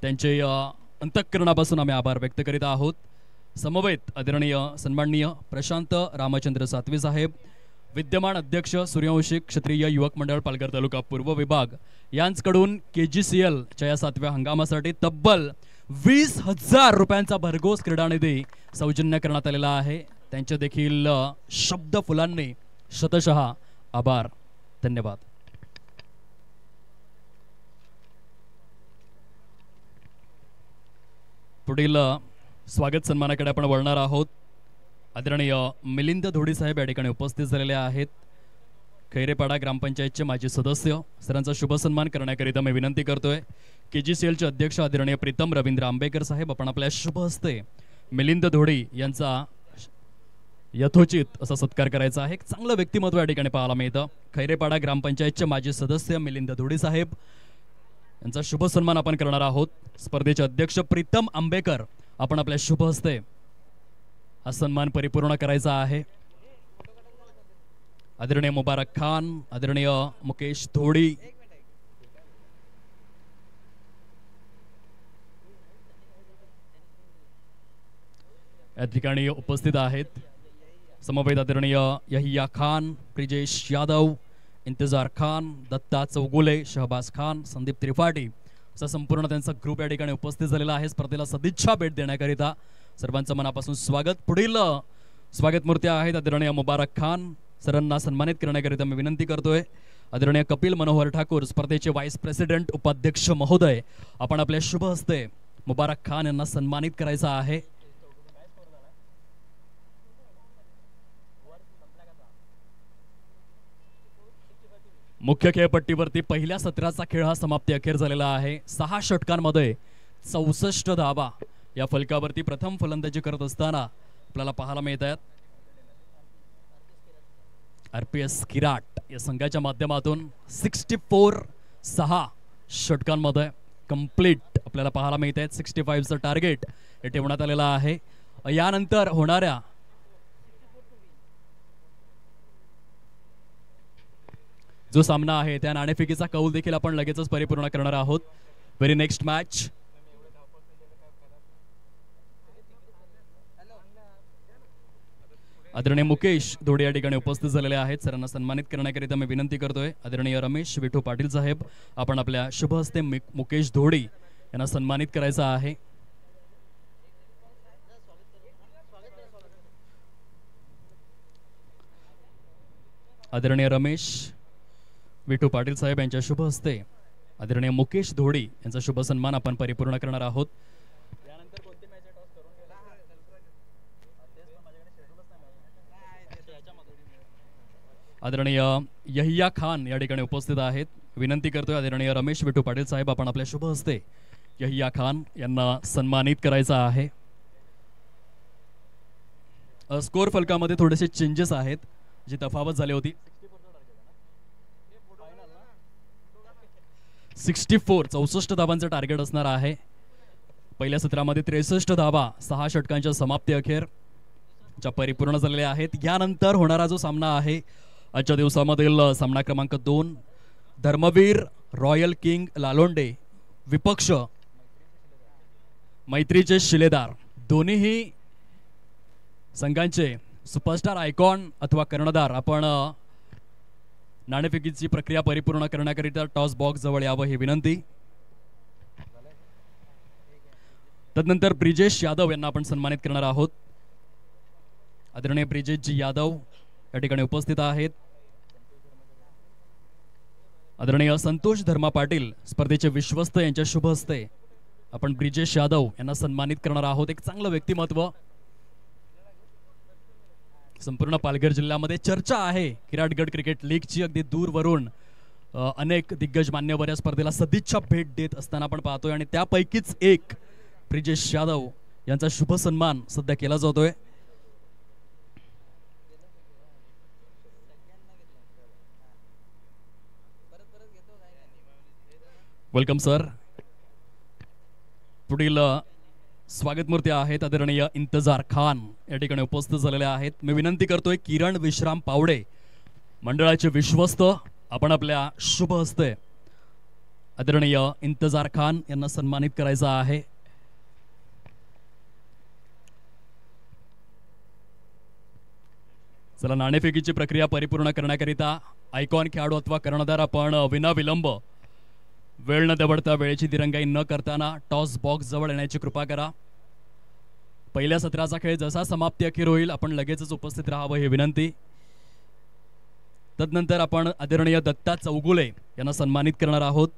त्यांचे अंतःकरणापासून आम्ही आभार व्यक्त करीत आहोत। समवेत आदरणीय सन्माननीय प्रशांत रामचंद्र सातवे साहेब विद्यमान अध्यक्ष सूर्यवंशी क्षत्रिय युवक मंडळ पालघर तालुका पूर्व विभाग यांच्याकडून KGCL च्या या 7व्या हंगामासाठी तब्बल 20,000 रुपयांचा भरघोस क्रीडा निधी सौजन्य करण्यात आलेला आहे। त्यांचे देखील शब्द फुलांनी शतशः आभार धन्यवाद। पुढील स्वागत सन्मानाकडे आपण वळणार आहोत। आदरणीय मिलिंद धोडी साहेब या ठिकाणी उपस्थित झालेले आहेत। खैरेपाडा ग्रामपंचायतचे माजी सदस्य सरांचा शुभ सन्मान करण्याकरिता मी विनंती करतोय। KGCL चे अध्यक्ष आदरणीय प्रीतम रवींद्र आंबेकर साहेब आपण आपल्या शुभ हस्ते मिलिंद धोडी यांचा यथोचित असा सत्कार करायचा आहे। एक चांगलं व्यक्तिमत्व या ठिकाणी पाहायला मिळतं। खैरेपाडा ग्रामपंचायतचे माजी सदस्य मिलिंद धोडी साहेब यांचा शुभ सन्मान आपण करणार आहोत। स्पर्धेचे अध्यक्ष प्रीतम आंबेकर आपण आपल्या शुभ हस्ते हा सन्मान परिपूर्ण करायचा आहे। आदरणीय मुबारक खान आदरणीय मुकेश धोडी या ठिकाणी उपस्थित आहेत। समवेत आदरणीय यहिया खान ब्रिजेश यादव इंतजार खान दत्ता चौगुले शहबाज खान संदीप त्रिपाठी असा संपूर्ण त्यांचा ग्रुप या ठिकाणी उपस्थित झालेला आहे। स्पर्धेला सदिच्छा भेट देण्याकरिता सर्वांचं मनापासून स्वागत। पुढील स्वागत मूर्ती आहेत आदरणीय मुबारक खान सरांना सन्मानित करण्याकरिता मी विनंती करतोय. आदरणीय कपिल मनोहर ठाकूर स्पर्धेचे व्हाईस प्रेसिडेंट उपाध्यक्ष महोदय, आपण आपल्या शुभ हस्ते मुबारक खान यांना सन्मानित करायचं आहे. मुख्य खेळपट्टीवरती पहिल्या सत्राचा खेळ हा समाप्ती अखेर झालेला आहे. 6 षटकांमध्ये 64 धावा या फलकावरती प्रथम फलंदाजी करत असताना आपल्याला पाहायला मिळत आहेत. RPS किराट या संघाच्या माध्यमातून 64 षटकांमध्ये कंप्लीट आपल्याला पाहायला मिळत आहेत. 65चं टार्गेट हे ठेवण्यात आलेलं आहे. यानंतर होणाऱ्या जो सामना आहे त्या नाणेफेकीचा कौल देखील आपण लगेचच परिपूर्ण करणार आहोत. व्हेरी नेक्स्ट मॅच आदरणीय मुकेश धोडे या ठिकाणी उपस्थित झालेले आहेत. सरांना सन्मानित करण्याकरिता मी विनंती करतोय. आदरणीय रमेश विठू पाटील साहेब, आपण आपल्या शुभ हस्ते मुकेश धोडे यांना सन्मानित करायचं आहे. आदरणीय रमेश विठू पाटील साहेब यांच्या शुभ हस्ते आदरणीय मुकेश धोडे यांचा शुभ सन्मान आपण परिपूर्ण करणार आहोत. आदरणीय यहिया खान या ठिकाणी उपस्थित आहेत. विनंती करतोय आदरणीय रमेश विठू पाटील साहेब, आपण आपल्या शुभ हस्ते यहिया खान यांना सन्मानित करायचं आहे. स्कोर फलकामध्ये थोडेसे चेंजेस आहेत, जी तफावत झाली होती. 64 धावांचं टार्गेट असणार आहे. पहिल्या सत्रामध्ये 63 धावा 6 षटकांच्या समाप्ती अखेर ज्या परिपूर्ण झालेल्या आहेत. यानंतर होणारा जो सामना आहे आजच्या दिवसामधील सामना क्रमांक 2, धर्मवीर रॉयल किंग लालोंडे विपक्ष मैत्रीचे शिलेदार. दोन्हीही संघांचे सुपरस्टार आयकॉन अथवा कर्णधार आपण नाणेफेकीची प्रक्रिया परिपूर्ण करण्याकरिता टॉस बॉक्स जवळ यावं ही विनंती. तदनंतर ब्रिजेश यादव यांना आपण सन्मानित करणार आहोत. आदरणीय ब्रिजेशजी यादव या ठिकाणी उपस्थित आहेत. आदरणीय संतोष धर्मा पाटील स्पर्धेचे विश्वस्त यांच्या शुभ हस्ते आपण ब्रिजेश यादव यांना सन्मानित करणार आहोत. एक चांगलं व्यक्तिमत्व, संपूर्ण पालघर जिल्ह्यामध्ये चर्चा आहे किराटगड क्रिकेट लीगची. अगदी दूरवरून अनेक दिग्गज मान्यवर या स्पर्धेला सदिच्छा भेट देत असताना आपण पाहतोय आणि त्यापैकीच एक ब्रिजेश यादव यांचा शुभ सन्मान सध्या केला जातोय. Welcome sir. पुढील स्वागत मूर्ती आहेत आदरणीय इंतजार खान या ठिकाणी उपस्थित झालेले आहेत. मी विनंती करतोय किरण विश्राम पावडे मंडळाचे विश्वस्त, आपण आपल्या शुभ हस्ते आदरणीय इंतजार खान यांना सन्मानित करायचं आहे. चला, नाणेफेकीची प्रक्रिया परिपूर्ण करण्याकरिता आयकॉन खेळाडू अथवा कर्णधार आपण विना विलंब, वेळ न दवडता, वेळेची दिरंगाई न करताना टॉस बॉक्स जवळ येण्याची कृपा करा. पहिल्या सत्राचा खेळ जसा समाप्ती अखेर होईल आपण लगेचच उपस्थित राहावं ही विनंती. तदनंतर आपण आदरणीय दत्ता चौगुले यांना सन्मानित करणार आहोत.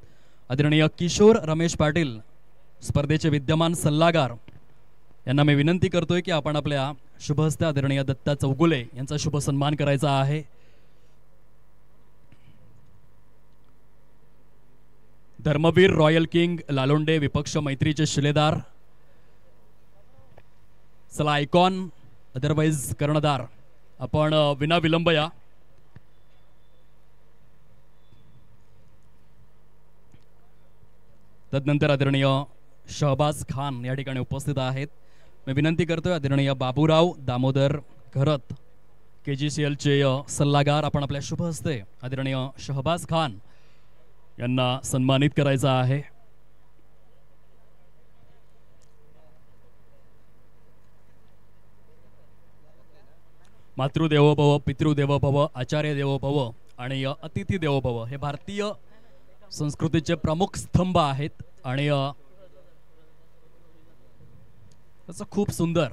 आदरणीय किशोर रमेश पाटील स्पर्धेचे विद्यमान सल्लागार यांना मी विनंती करतोय की आपण आपल्या शुभ हस्ते आदरणीय दत्ता चौगुले यांचा शुभ सन्मान करायचा आहे. धर्मवीर रॉयल किंग लालोंडे विपक्ष मैत्रीचे शिलेदार. चला, आयकॉन अदरवाइज कर्णधार आपण विना विलंब या. तदनंतर आदरणीय शहबाज खान या ठिकाणी उपस्थित आहेत. मी विनंती करतोय आदरणीय बाबूराव दामोदर घरत KGCL चे सल्लागार आपण आपल्या शुभ हस्ते आदरणीय शहबाज खान यांना सन्मानित करायचं आहे. मातृदेवो भव, पितृदेवो भव, आचार्य देवो भव आणि अतिथी देवो भव हे भारतीय संस्कृतीचे प्रमुख स्तंभ आहेत आणि त्याचं खूप सुंदर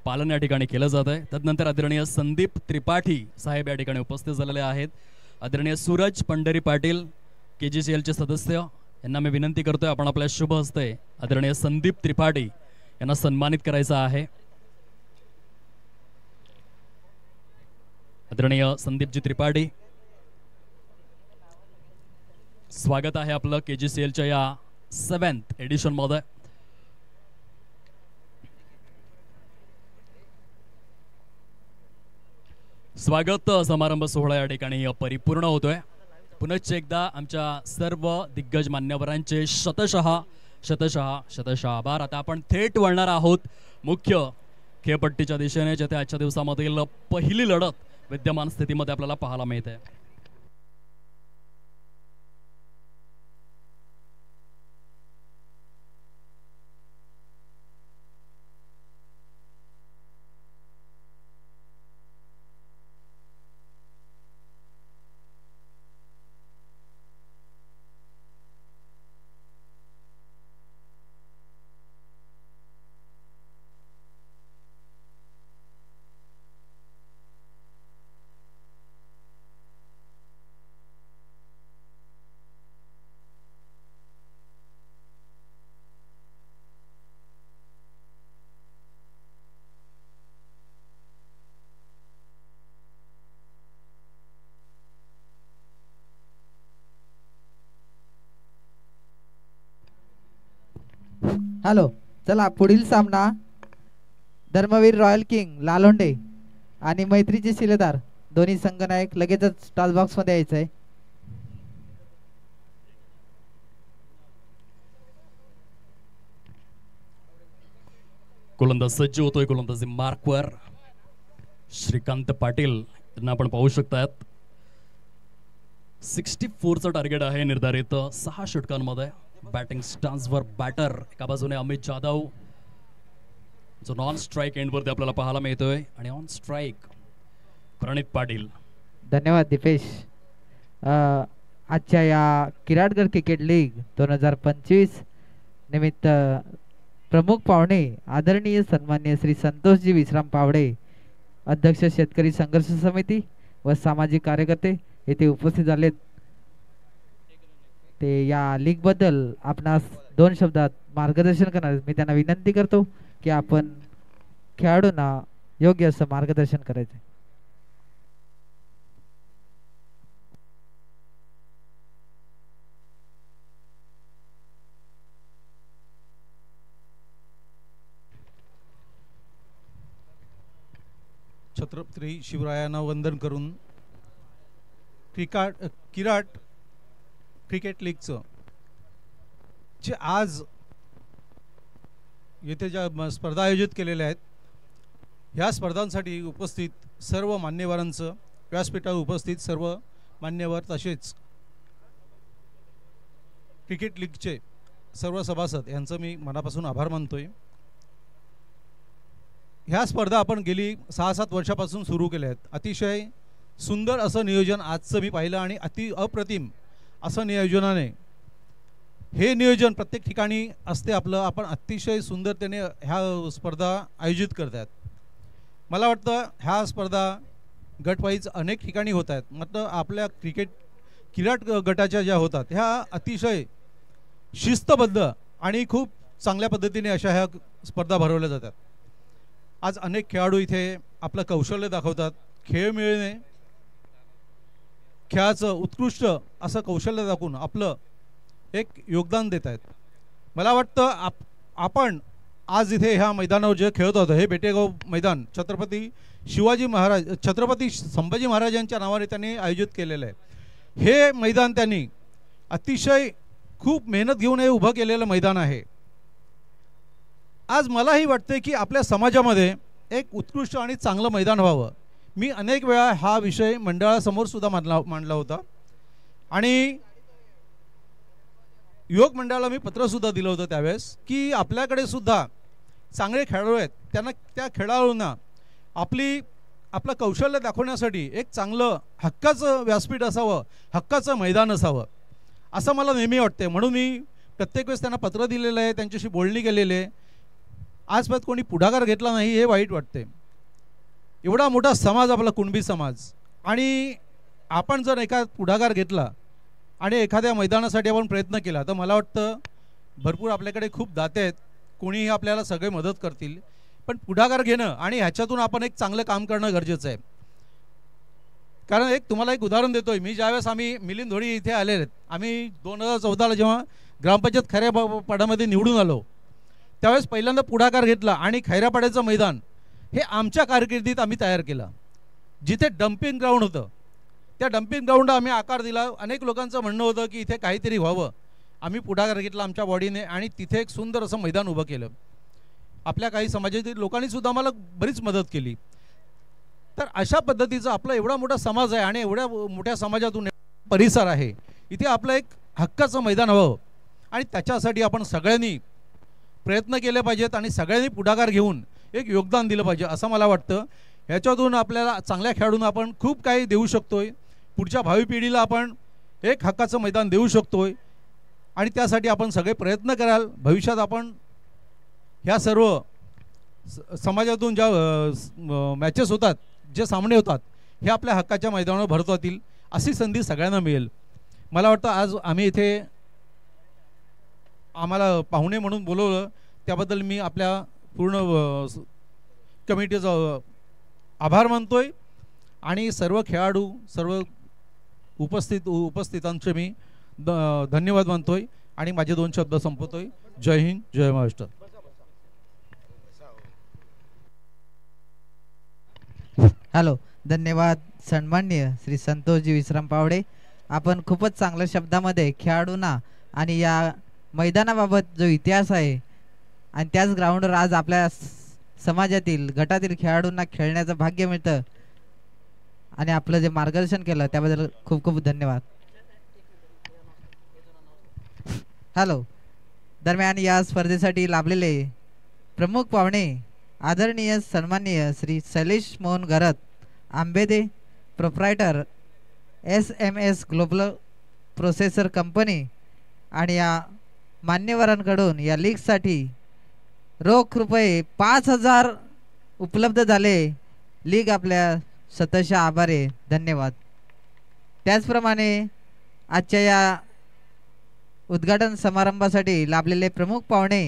पालन या ठिकाणी केलं जात आहे. तदनंतर आदरणीय संदीप त्रिपाठी साहेब या ठिकाणी उपस्थित झालेले आहेत. आदरणीय सूरज पंढरी पाटील KGCL चे सदस्य यांना मी विनंती करतोय आपण आपल्या शुभ हस्ते आदरणीय संदीप त्रिपाठी यांना सन्मानित करायचं आहे. आदरणीय संदीपजी त्रिपाठी, स्वागत आहे आपलं KGCL च्या या 7th एडिशन मध्ये. स्वागत समारंभ सोहळा या ठिकाणी परिपूर्ण होतोय. पुनश्च एकदा आमच्या सर्व दिग्गज मान्यवरांचे शतशः आभार. आता आपण थेट वळणार आहोत मुख्य खेळपट्टीच्या दिशेने, जिथे आजच्या दिवसामधील पहिली लढत विद्यमान स्थितीमध्ये आपल्याला पाहायला मिळते. हॅलो, चला पुढील सामना धर्मवीर रॉयल किंग लालोंडे आणि मैत्रीचे शिलेदार दोन्ही संघनायक लगेचच टॉस बॉक्स मध्ये यायचंय. गोलंदाज सज्ज होतोय. गोलंदाजी मार्कवर श्रीकांत पाटील यांना आपण पाहू शकतात. 64चं टार्गेट आहे निर्धारित 6 षटकांमध्ये. बॅटिंग स्टान्सवर बॅटर एका बाजूने अमित जाधव जो नॉन स्ट्राईक एंडवरती आपल्याला पाहायला मिळतोय, आणि ऑन स्ट्राईक प्रणित पाटील. धन्यवाद दीपेश. आजच्या या किराडगड क्रिकेट लीग 2025 निमित्त प्रमुख पाहुणे आदरणीय सन्मान्य श्री संतोषजी विश्राम पावडे, अध्यक्ष शेतकरी संघर्ष समिती व सामाजिक कार्यकर्ते येथे उपस्थित झालेत. ते या लीग बद्दल आपणास 2 शब्दात मार्गदर्शन करणार. मी त्यांना विनंती करतो की आपण खेळाडूंना योग्य असं मार्गदर्शन करायचे. छत्रपती शिवरायांना वंदन करून किराट क्रिकेट लीगचं जे आज येथे ज्या स्पर्धा आयोजित केलेल्या आहेत, ह्या स्पर्धांसाठी उपस्थित सर्व मान्यवरांचं, व्यासपीठावर उपस्थित सर्व मान्यवर तसेच क्रिकेट लीगचे सर्व सभासद यांचं मी मनापासून आभार मानतोय. ह्या स्पर्धा आपण गेली 6-7 वर्षापासून सुरू केल्या आहेत. अतिशय सुंदर असं नियोजन आजचं मी पाहिलं आणि अति अप्रतिम असं नियोजनाने हे नियोजन प्रत्येक ठिकाणी असते आपलं. आपण अतिशय सुंदरतेने ह्या स्पर्धा आयोजित करतात. मला वाटतं ह्या स्पर्धा गटवाईज अनेक ठिकाणी होत आहेत. मात्र आपल्या किराट गटाच्या ज्या होतात ह्या अतिशय शिस्तबद्ध आणि खूप चांगल्या पद्धतीने अशा ह्या स्पर्धा भरवल्या जातात. आज अनेक खेळाडू इथे आपलं कौशल्य दाखवतात. खेळ मिळणे खेळाचं उत्कृष्ट असं कौशल्य दाखवून आपलं एक योगदान देत आहेत. मला वाटतं आपण आज इथे ह्या मैदानावर जे खेळत होतो हे बेटेगाव मैदान छत्रपती संभाजी महाराजांच्या नावाने त्यांनी आयोजित केलेलं आहे. हे मैदान त्यांनी अतिशय खूप मेहनत घेऊन हे उभं केलेलं मैदान आहे. आज मलाही वाटते की आपल्या समाजामध्ये एक उत्कृष्ट आणि चांगलं मैदान व्हावं. मी अनेक वेळा हा विषय मंडळासमोर सुद्धा मांडला होता आणि युवक मंडळाला मी पत्रसुद्धा दिलं होतं त्यावेळेस की आपल्याकडे सुद्धा चांगले खेळाडू आहेत. त्यांना त्या खेळाडूंना आपलं कौशल्य दाखवण्यासाठी एक चांगलं हक्काचं व्यासपीठ असावं, हक्काचं मैदान असावं असं मला नेहमी वाटते. म्हणून मी प्रत्येक वेळेस त्यांना पत्र दिलेलं आहे, त्यांच्याशी बोलणी केलेली आहे. आजपर्यंत कोणी पुढाकार घेतला नाही हे वाईट वाटते. एवढा मोठा समाज आपला कुणबी समाज, आणि आपण जर एका पुढाकार घेतला आणि एखाद्या मैदानासाठी आपण प्रयत्न केला तर मला वाटतं भरपूर आपल्याकडे खूप दाते आहेत, कोणीही आपल्याला सगळे मदत करतील. पण पुढाकार घेणं आणि ह्याच्यातून आपण एक चांगलं काम करणं गरजेचं आहे. कारण तुम्हाला एक उदाहरण देतोय मी. ज्यावेळेस आम्ही मिलिंद धोडी इथे आलेले आहेत, आम्ही 2014ला जेव्हा ग्रामपंचायत खैऱ्यापाड्यामध्ये निवडून आलो त्यावेळेस पहिल्यांदा पुढाकार घेतला आणि खैऱ्यापाड्याचं मैदान हे आमच्या कारकिर्दीत आम्ही तयार केलं. जिथे डम्पिंग ग्राउंड होतं त्या डम्पिंग ग्राउंडला आम्ही आकार दिला. अनेक लोकांचं म्हणणं होतं की इथे काहीतरी व्हावं. आम्ही पुढाकार घेतला आमच्या बॉडीने आणि तिथे एक सुंदर असं मैदान उभं केलं. आपल्या काही समाजातील लोकांनी सुद्धा आम्हाला बरीच मदत केली. तर अशा पद्धतीचं आपला एवढा मोठा समाज आहे आणि एवढ्या मोठ्या समाजातून परिसर आहे, इथे आपलं एक हक्काचं मैदान हवं आणि त्याच्यासाठी आपण सगळ्यांनी प्रयत्न केले पाहिजेत आणि सगळ्यांनी पुढाकार घेऊन एक योगदान दिलं पाहिजे असं मला वाटतं. ह्याच्यातून आपल्याला चांगल्या खेळाडूंना आपण खूप काही देऊ शकतोय. पुढच्या भावी पिढीला आपण एक हक्काचं मैदान देऊ शकतोय आणि त्यासाठी आपण सगळे प्रयत्न कराल. भविष्यात आपण ह्या सर्व समाजातून ज्या मॅचेस होतात, जे सामने होतात, हे आपल्या हक्काच्या मैदानावर भरवतील अशी संधी सगळ्यांना मिळेल. मला वाटतं आज आम्ही इथे आम्हाला पाहुणे म्हणून बोलवलं त्याबद्दल मी आपल्या पूर्ण कमिटीचा आभार मानतोय आणि सर्व खेळाडू सर्व उपस्थितांचे मी धन्यवाद मानतोय आणि माझे 2 शब्द संपवतोय. जय हिंद, जय महाराष्ट्र. हॅलो, धन्यवाद सन्माननीय श्री संतोषजी विश्राम पावडे. आपण खूपच चांगल्या शब्दामध्ये खेळाडूंना आणि या मैदानाबाबत जो इतिहास आहे आणि त्याच ग्राउंडवर आज आपल्या समाजातील गटातील खेळाडूंना खेळण्याचं भाग्य मिळतं आणि आपलं जे मार्गदर्शन केलं त्याबद्दल खूप खूप धन्यवाद. हॅलो, दरम्यान या स्पर्धेसाठी लाभलेले प्रमुख पाहुणे आदरणीय सन्माननीय Shri Shailesh Mohan Gharat Ambede, proprietor SMS global processor company, आणि या मान्यवरांकडून या लीगसाठी रोख रुपये 5,000 उपलब्ध झाले. लीग आपल्या सतशा आभारी, धन्यवाद. त्याचप्रमाणे आजच्या या उद्घाटन समारंभासाठी लाभलेले प्रमुख पाहुणे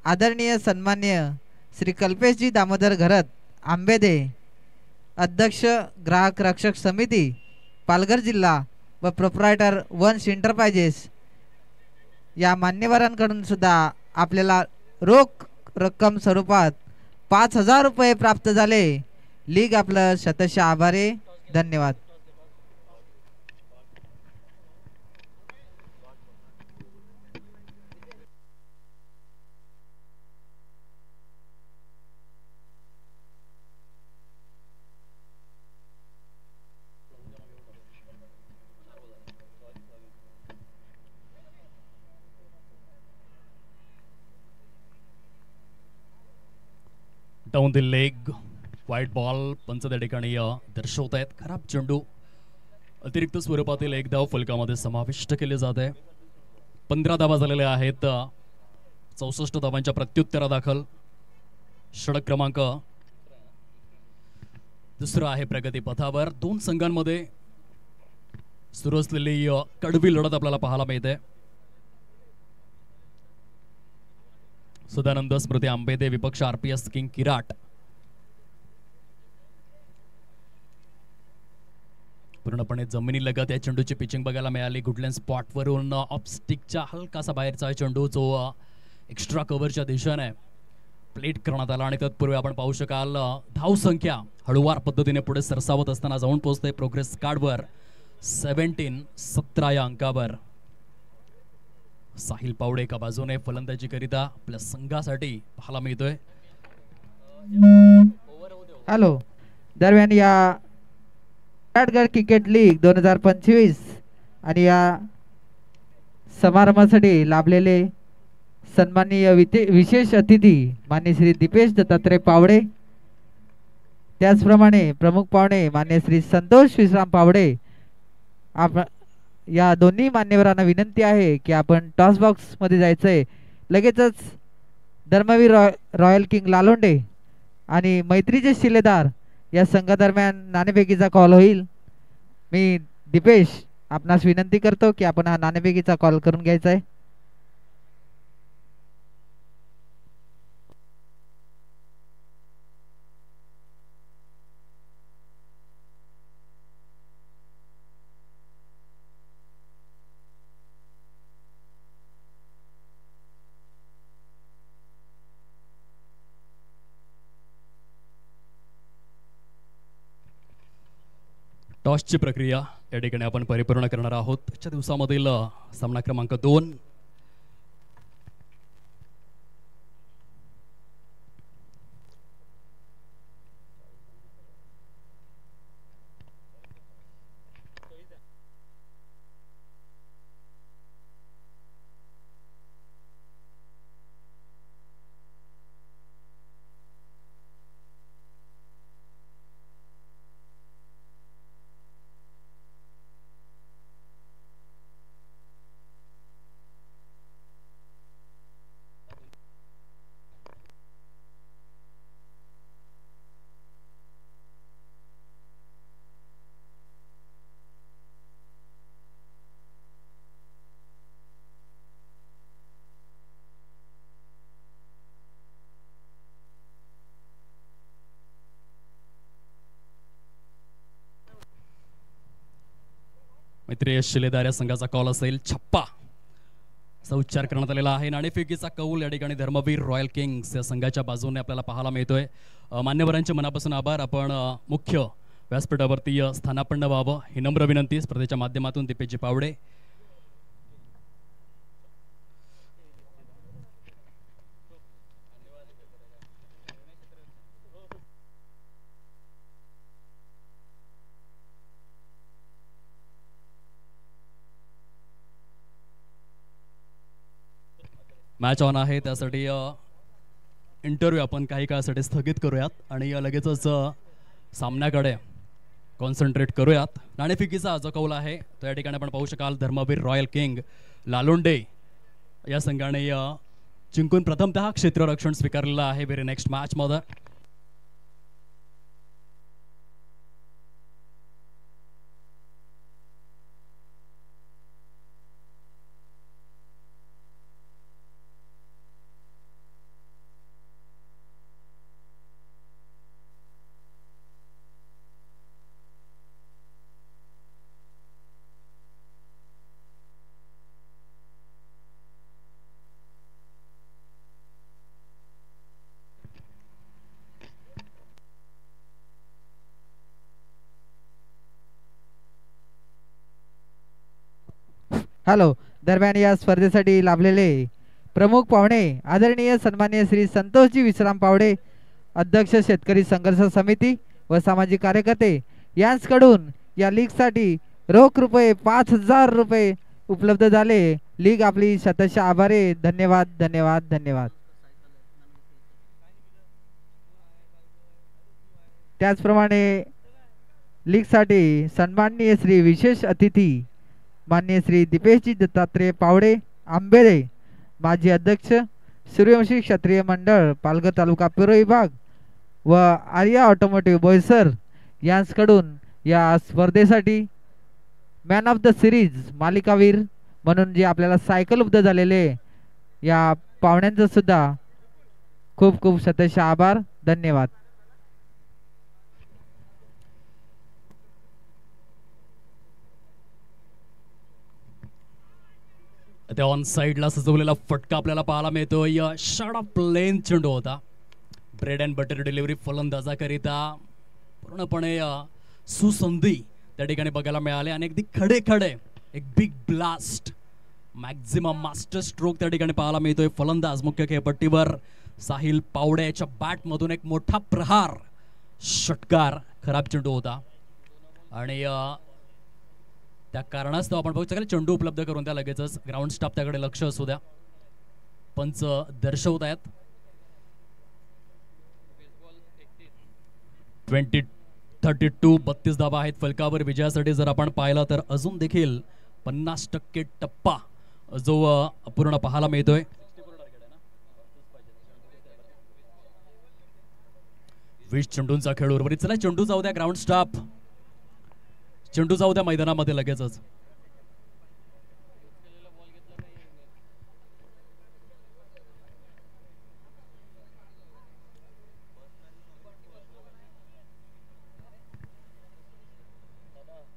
आदरणीय सन्माननीय श्री कल्पेशजी दामोदर घरत आंबेदे, अध्यक्ष ग्राहक रक्षक समिती पालघर जिल्हा व प्रोप्रायटर वंश एंटरप्राइजेस, या मान्यवरांकडून सुद्धा आपल्याला रोख रक्कम स्वरूपात 5,000 रुपये प्राप्त झाले. लीग आपलं शतशः आभारी, धन्यवाद. Down the leg white ball पंच त्या ठिकाणी दर्शवत आहेत. खराब चेंडू अतिरिक्त स्वरूपातील एक धाव फलकामध्ये समाविष्ट केले जात आहे. 15 धावा झालेल्या आहेत. 64 धावांच्या प्रत्युत्तरादाखल षटक क्रमांक दुसरा आहे प्रगती पथावर. 2 संघांमध्ये सुरू असलेली कडवी लढत आपल्याला पाहायला मिळते. सदानंद स्मृती आंबेदे विपक्ष RPS किंग किराट. पूर्णपणे जमिनी लगत या चेंडूची पिचिंग बघायला मिळाली. गुडलँड स्पॉट वरून ऑफ स्टिकच्या हलकासा बाहेरचा चेंडू जो एक्स्ट्रा कव्हरच्या दिशेने प्लेट करण्यात आला आणि तत्पूर्वी आपण पाहू शकाल धाव संख्या हळूवार पद्धतीने पुढे सरसावत असताना जाऊन पोहोचते प्रोग्रेस कार्डवर 17 या अंकावर. साहिल पावडे एका बाजूने फलंदाजी करिता आपल्या संघासाठी पाहायला मिळतोय. हॅलो, दरम्यान या विराटगड क्रिकेट लीग 2025 आणि या समारंभासाठी लाभलेले सन्माननीय विशेष अतिथी मान्य श्री दीपेश दत्तात्रय पावडे, त्याचप्रमाणे प्रमुख पाहुणे मान्य श्री संतोष विश्राम पावडे. या दोन्ही मान्यवरांना विनंती आहे की आपण टॉस बॉक्स मध्ये जायचंय. लगेचच धर्मवीर रॉयल किंग लालोंडे आणि मैत्रीचे शिलेदार या संघादरम्यान नाणेफेकीचा कॉल होईल. मी दीपेश आपणास विनंती करतो की आपण हा नाणेफेकीचा कॉल करून घ्यायचा आहे. टॉसची प्रक्रिया या ठिकाणी आपण परिपूर्ण करणार आहोत. आजच्या दिवसामधील सामना क्रमांक 2. मैत्री शिलेदार या संघाचा कॉल असेल. छप्पा असा उच्चार करण्यात आलेला आहे. नाणेफेकीचा कौल या ठिकाणी धर्मवीर रॉयल किंग्स या संघाच्या बाजूने आपल्याला पाहायला मिळतोय. मान्यवरांचे मनापासून आभार. आपण मुख्य व्यासपीठावरती स्थानापन्न व्हावं ही नम्र विनंती स्पर्धेच्या माध्यमातून दीपेशजी पावडे. मॅच ऑन आहे त्यासाठी इंटरव्ह्यू आपण काही काळासाठी स्थगित करूयात आणि लगेचच सामन्याकडे कॉन्सन्ट्रेट करूयात. नाणेफेकीचा जो कौल आहे तो या ठिकाणी आपण पाहू शकाल. धर्मवीर रॉयल किंग लालोंडे या संघाने जिंकून प्रथमतः क्षेत्ररक्षण स्वीकारलेलं आहे व्हेरी नेक्स्ट मॅच मध्ये. हॅलो. दरम्यान या स्पर्धेसाठी लाभलेले प्रमुख पाहुणे आदरणीय सन्माननीय श्री संतोषजी विश्राम पावडे, अध्यक्ष शेतकरी संघर्ष समिती व सामाजिक कार्यकर्ते यांच्याकडून या लीगसाठी रोख रुपये 5000 रुपये उपलब्ध झाले. लीग आपली शतश आभारी. धन्यवाद धन्यवाद धन्यवाद. त्याचप्रमाणे लीगसाठी सन्माननीय श्री विशेष अतिथी माननीय श्री दीपेशजी दत्तात्रय पावडे आंबेरे, माजी अध्यक्ष सूर्यवंशी क्षत्रिय मंडळ पालघर तालुका पिरो विभाग व आर्या ऑटोमोटिव्ह बोईसर यांच्याकडून या स्पर्धेसाठी मॅन ऑफ द सिरीज मालिकावीर म्हणून जे आपल्याला सायकल उपलब्ध झालेले या पाहुण्यांचं सुद्धा खूप खूप शतश आभार. धन्यवाद. त्या ऑन साइडला सजवलेला फटका आपल्याला पाहायला मिळतोय. शॉर्ट प्लेन चेंडू होता. ब्रेड अँड बटर डिलिव्हरी फलंदाजाकरिता पूर्णपणे सुसंधी त्या ठिकाणी बघायला मिळाले आणि अगदी खडे खडे एक big blast maximum master stroke त्या ठिकाणी पाहायला मिळतोय. फलंदाज मुख्य खेळपट्टीवर साहिल पावडे याच्या बॅट मधून एक मोठा प्रहार षटकार. खराब चेंडू होता आणि त्या कारणास्तव आपण बघू शकाल चेंडू उपलब्ध करून त्या लगेचच ग्राउंड स्टाफ त्याकडे लक्ष असू द्या. पंच दर्शवत आहेत. 32 धावा आहेत फलकावर विजयासाठी. जर आपण पाहिलं तर अजून देखील 50% टप्पा जो अपूर्ण पाहायला मिळतोय. 20 चेंडूंचा खेळ उर्वरित. चला चेंडू जाऊ द्या, ग्राउंड स्टाफ चेंडू जाऊ द्या मैदानामध्ये लगेचच.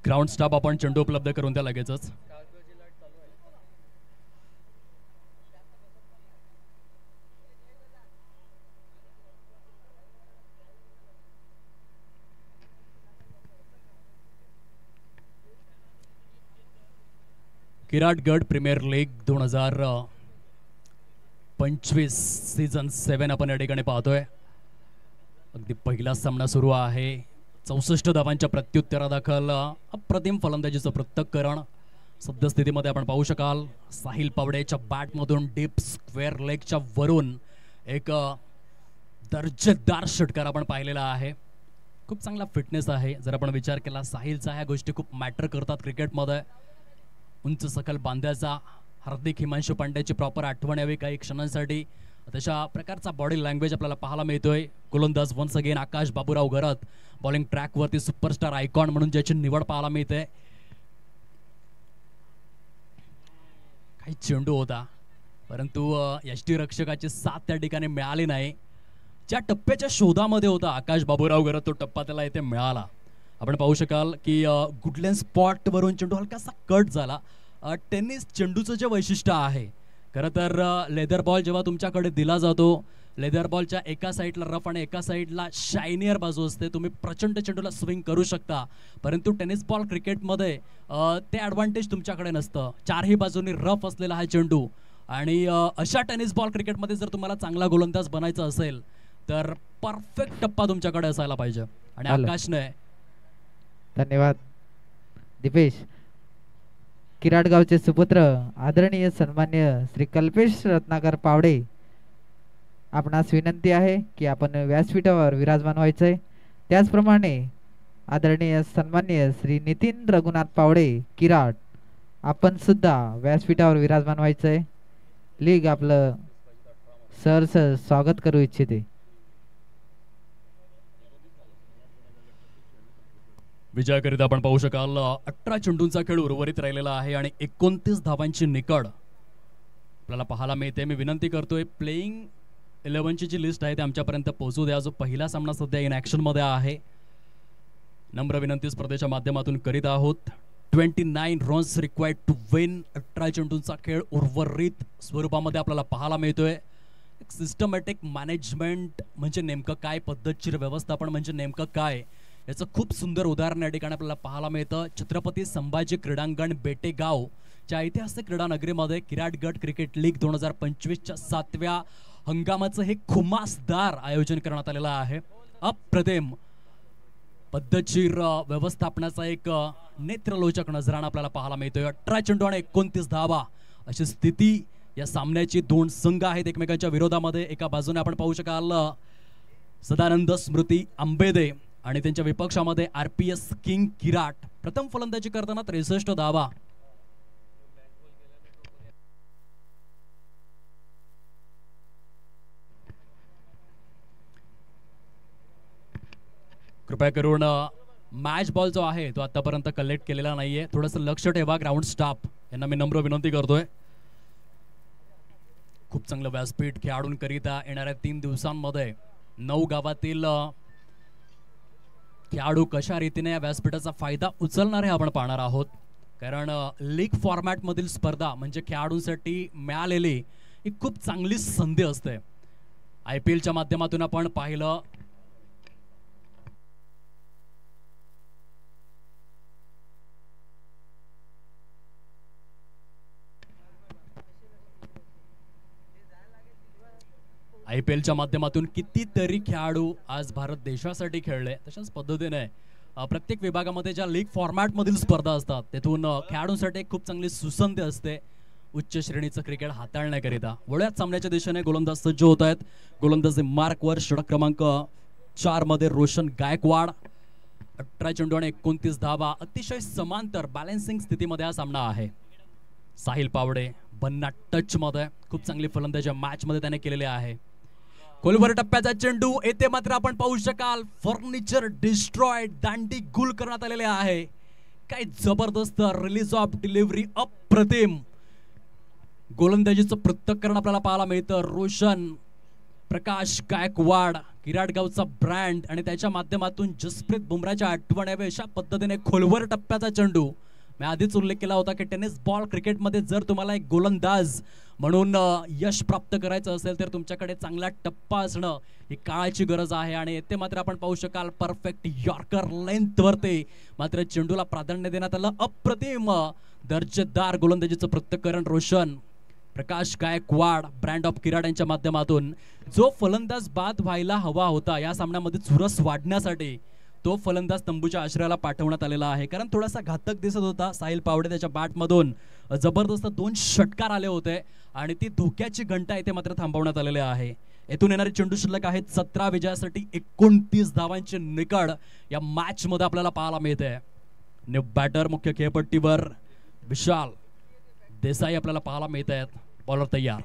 ग्राउंड स्टाफ आपण चेंडू उपलब्ध करून द्या लगेचच. किराटगड प्रीमियर लीग 2025 सीझन 7 आपण या ठिकाणी पाहतोय. अगदी पहिला सामना सुरू आहे. 64 धावांच्या प्रत्युत्तरादाखल अप्रतिम फलंदाजीचं पृथक्करण सद्यस्थितीमध्ये आपण पाहू शकाल. साहिल पावडेच्या बॅटमधून डीप स्क्वेअर लेगच्या वरून एक दर्जेदार षटकार आपण पाहिलेला आहे. खूप चांगला फिटनेस आहे. जर आपण विचार केला साहिलचा ह्या गोष्टी खूप मॅटर करतात क्रिकेटमध्ये. उंच सकल बांध्याचा हार्दिक हिमांशू पांड्याची प्रॉपर आठवण यावी काही क्षणांसाठी. तशा प्रकारचा बॉडी लँग्वेज आपल्याला पाहायला मिळतोय. गोलंदाज वन्स अगेन आकाश बाबूराव घरत बॉलिंग ट्रॅकवरती सुपरस्टार आयकॉन म्हणून ज्याची निवड पाहायला मिळते. काही चेंडू होता परंतु यष्टीरक्षकाची साथ त्या ठिकाणी मिळाली नाही. ज्या टप्प्याच्या शोधामध्ये होता आकाश बाबूराव घरत तो टप्पा त्याला इथे मिळाला. आपण पाहू शकाल की गुडलँड स्पॉट वरून चेंडू हलकासा कट झाला. टेनिस चेंडूचं जे वैशिष्ट्य आहे खरं तर लेदर बॉल जेव्हा तुमच्याकडे दिला जातो लेदर बॉलच्या एका साईडला रफ आणि एका साईडला शायनियर बाजू असते. तुम्ही प्रचंड चेंडूला स्विंग करू शकता परंतु टेनिस बॉल क्रिकेटमध्ये ते ॲडव्हान्टेज तुमच्याकडे नसतं. चारही बाजूनी रफ असलेला हा चेंडू आणि अशा टेनिस बॉल क्रिकेटमध्ये जर तुम्हाला चांगला गोलंदाज बनायचा असेल तर परफेक्ट टप्पा तुमच्याकडे असायला पाहिजे. आणि आकाशने धन्यवाद दीपेश. किराटगावचे सुपुत्र आदरणीय सन्मान्य श्री कल्पेश रत्नाकर पावडे आपणास विनंती आहे की आपण व्यासपीठावर विराजमान व्हायचंय. त्याचप्रमाणे आदरणीय सन्मान्य श्री नितीन रघुनाथ पावडे किराट आपण सुद्धा व्यासपीठावर विराजमान व्हायचंय. लीग आपलं सहर्ष स्वागत करू इच्छिते. विजयाकरिता आपण पाहू शकाल 18 चेंडूंचा खेळ उर्वरित राहिलेला आहे आणि 29 धावांची निकड आपल्याला पाहायला मिळते. मी विनंती करतोय प्लेइंग 11ची जी लिस्ट आहे ते आमच्यापर्यंत पोहोचू द्या. जो पहिला सामना सध्या इन ॲक्शनमध्ये आहे. नम्र विनंती स्पर्धेच्या माध्यमातून करीत आहोत. 29 रन्स रिक्वायर्ड टू विन. 18 चेंडूंचा खेळ उर्वरित स्वरूपामध्ये आपल्याला पाहायला मिळतोय. एक सिस्टमॅटिक मॅनेजमेंट म्हणजे नेमकं काय, पद्धतशीर व्यवस्थापन म्हणजे नेमकं काय याचं खूप सुंदर उदाहरण या ठिकाणी आपल्याला पाहायला मिळतं. छत्रपती संभाजी क्रीडांगण बेटेगाव च्या ऐतिहासिक क्रीडा नगरीमध्ये किराटगड क्रिकेट लीग 2025च्या 7व्या हंगामाचं हे खुमासदार आयोजन करण्यात आलेलं आहे. अप्रतिम पद्धतशीर व्यवस्थापनाचा एक नेत्रलोचक नजराणा आपल्याला पाहायला मिळतोय. 18 चेंडू आणि 29 धावा अशी स्थिती या सामन्याची. दोन संघ आहेत एकमेकांच्या विरोधामध्ये. एका बाजूने आपण पाहू शकाल सदानंद स्मृती आंबेदे आणि त्यांच्या विपक्षामध्ये RPS किंग किराट. प्रथम फलंदाजी करताना 63 धावा. कृपया करून मॅच बॉल जो आहे तो आतापर्यंत कलेक्ट केलेला नाहीये. थोडंसं लक्ष ठेवा ग्राउंड स्टाफ यांना मी नम्र विनंती करतोय. खूप चांगलं व्यासपीठ खेळाडूंकरिता येणाऱ्या 3 दिवसांमध्ये 9 गावातील खेळाडू कशा रीतीने या व्यासपीठाचा फायदा उचलणार आहे आपण पाहणार आहोत. कारण लीग फॉर्मॅटमधील स्पर्धा म्हणजे खेळाडूंसाठी मिळालेली ही खूप चांगली संधी असते. IPLच्या माध्यमातून आपण पाहिलं IPLच्या माध्यमातून कितीतरी खेळाडू आज भारत देशासाठी खेळले. तशाच पद्धतीने प्रत्येक विभागामध्ये ज्या लीग फॉर्मॅटमधील स्पर्धा असतात तेथून खेळाडूंसाठी खूप चांगली सुसंधी असते उच्च श्रेणीचं क्रिकेट हाताळण्याकरिता. वळ्यात सामन्याच्या दिशेने गोलंदाज सज्ज होत आहेत. गोलंदाजी मार्कवर षटक क्रमांक 4 मध्ये रोशन गायकवाड. 18 चेंडू आणि 29 धावा. अतिशय समांतर बॅलन्सिंग स्थितीमध्ये हा सामना आहे. साहिल पावडे बन्ना टच मध्ये खूप चांगली फलंदाजी मॅच मध्ये त्याने केलेली आहे. खोलवर टप्प्याचा चेंडू येथे मात्र आपण पाहू शकाल फर्निचर डिस्ट्रॉयड, दांडी गुल करण्यात आलेले आहे. काय जबरदस्त रिलीज ऑफ डिलिव्हरी, अप्रतिम गोलंदाजीचं पृथक्करण आपल्याला पाहायला मिळतं. रोशन प्रकाश गायकवाड किराडगावचा ब्रँड आणि त्याच्या माध्यमातून जसप्रीत बुमराच्या आठवण यावे अशा पद्धतीने खोलवर टप्प्याचा चेंडू. मी आधीच उल्लेख केला होता की टेनिस बॉल क्रिकेटमध्ये जर तुम्हाला एक गोलंदाज म्हणून यश प्राप्त करायचं असेल तर तुमच्याकडे चांगला टप्पा असणं ही काळाची गरज आहे. आणि येथे मात्र आपण पाहू शकाल परफेक्ट यॉर्कर लेंथवरती मात्र चेंडूला प्राधान्य देण्यात आलं. अप्रतिम दर्जेदार गोलंदाजीचं पृथक्करण रोशन प्रकाश गायकवाड ब्रँड ऑफ किराड यांच्या माध्यमातून. जो फलंदाज बाद व्हायला हवा होता या सामन्यामध्ये चुरस वाढण्यासाठी तो फलंदाज तंबूच्या आश्रयाला पाठवण्यात आलेला आहे, कारण थोडासा घातक दिसत होता. साहिल पावडे त्याच्या बॅटमधून जबरदस्त 2 षटकार आले होते आणि ती धोक्याची घंटा इथे मात्र थांबवण्यात आलेली आहे. येथून येणारे चेंडू शिल्लक आहेत 17 विजयासाठी 29 धावांचे निकड या मॅच मध्ये आपल्याला पाहायला मिळते. न्यू बॅटर मुख्य खेळपट्टीवर विशाल देसाई आपल्याला पाहायला मिळत आहेत. बॉलर तयार.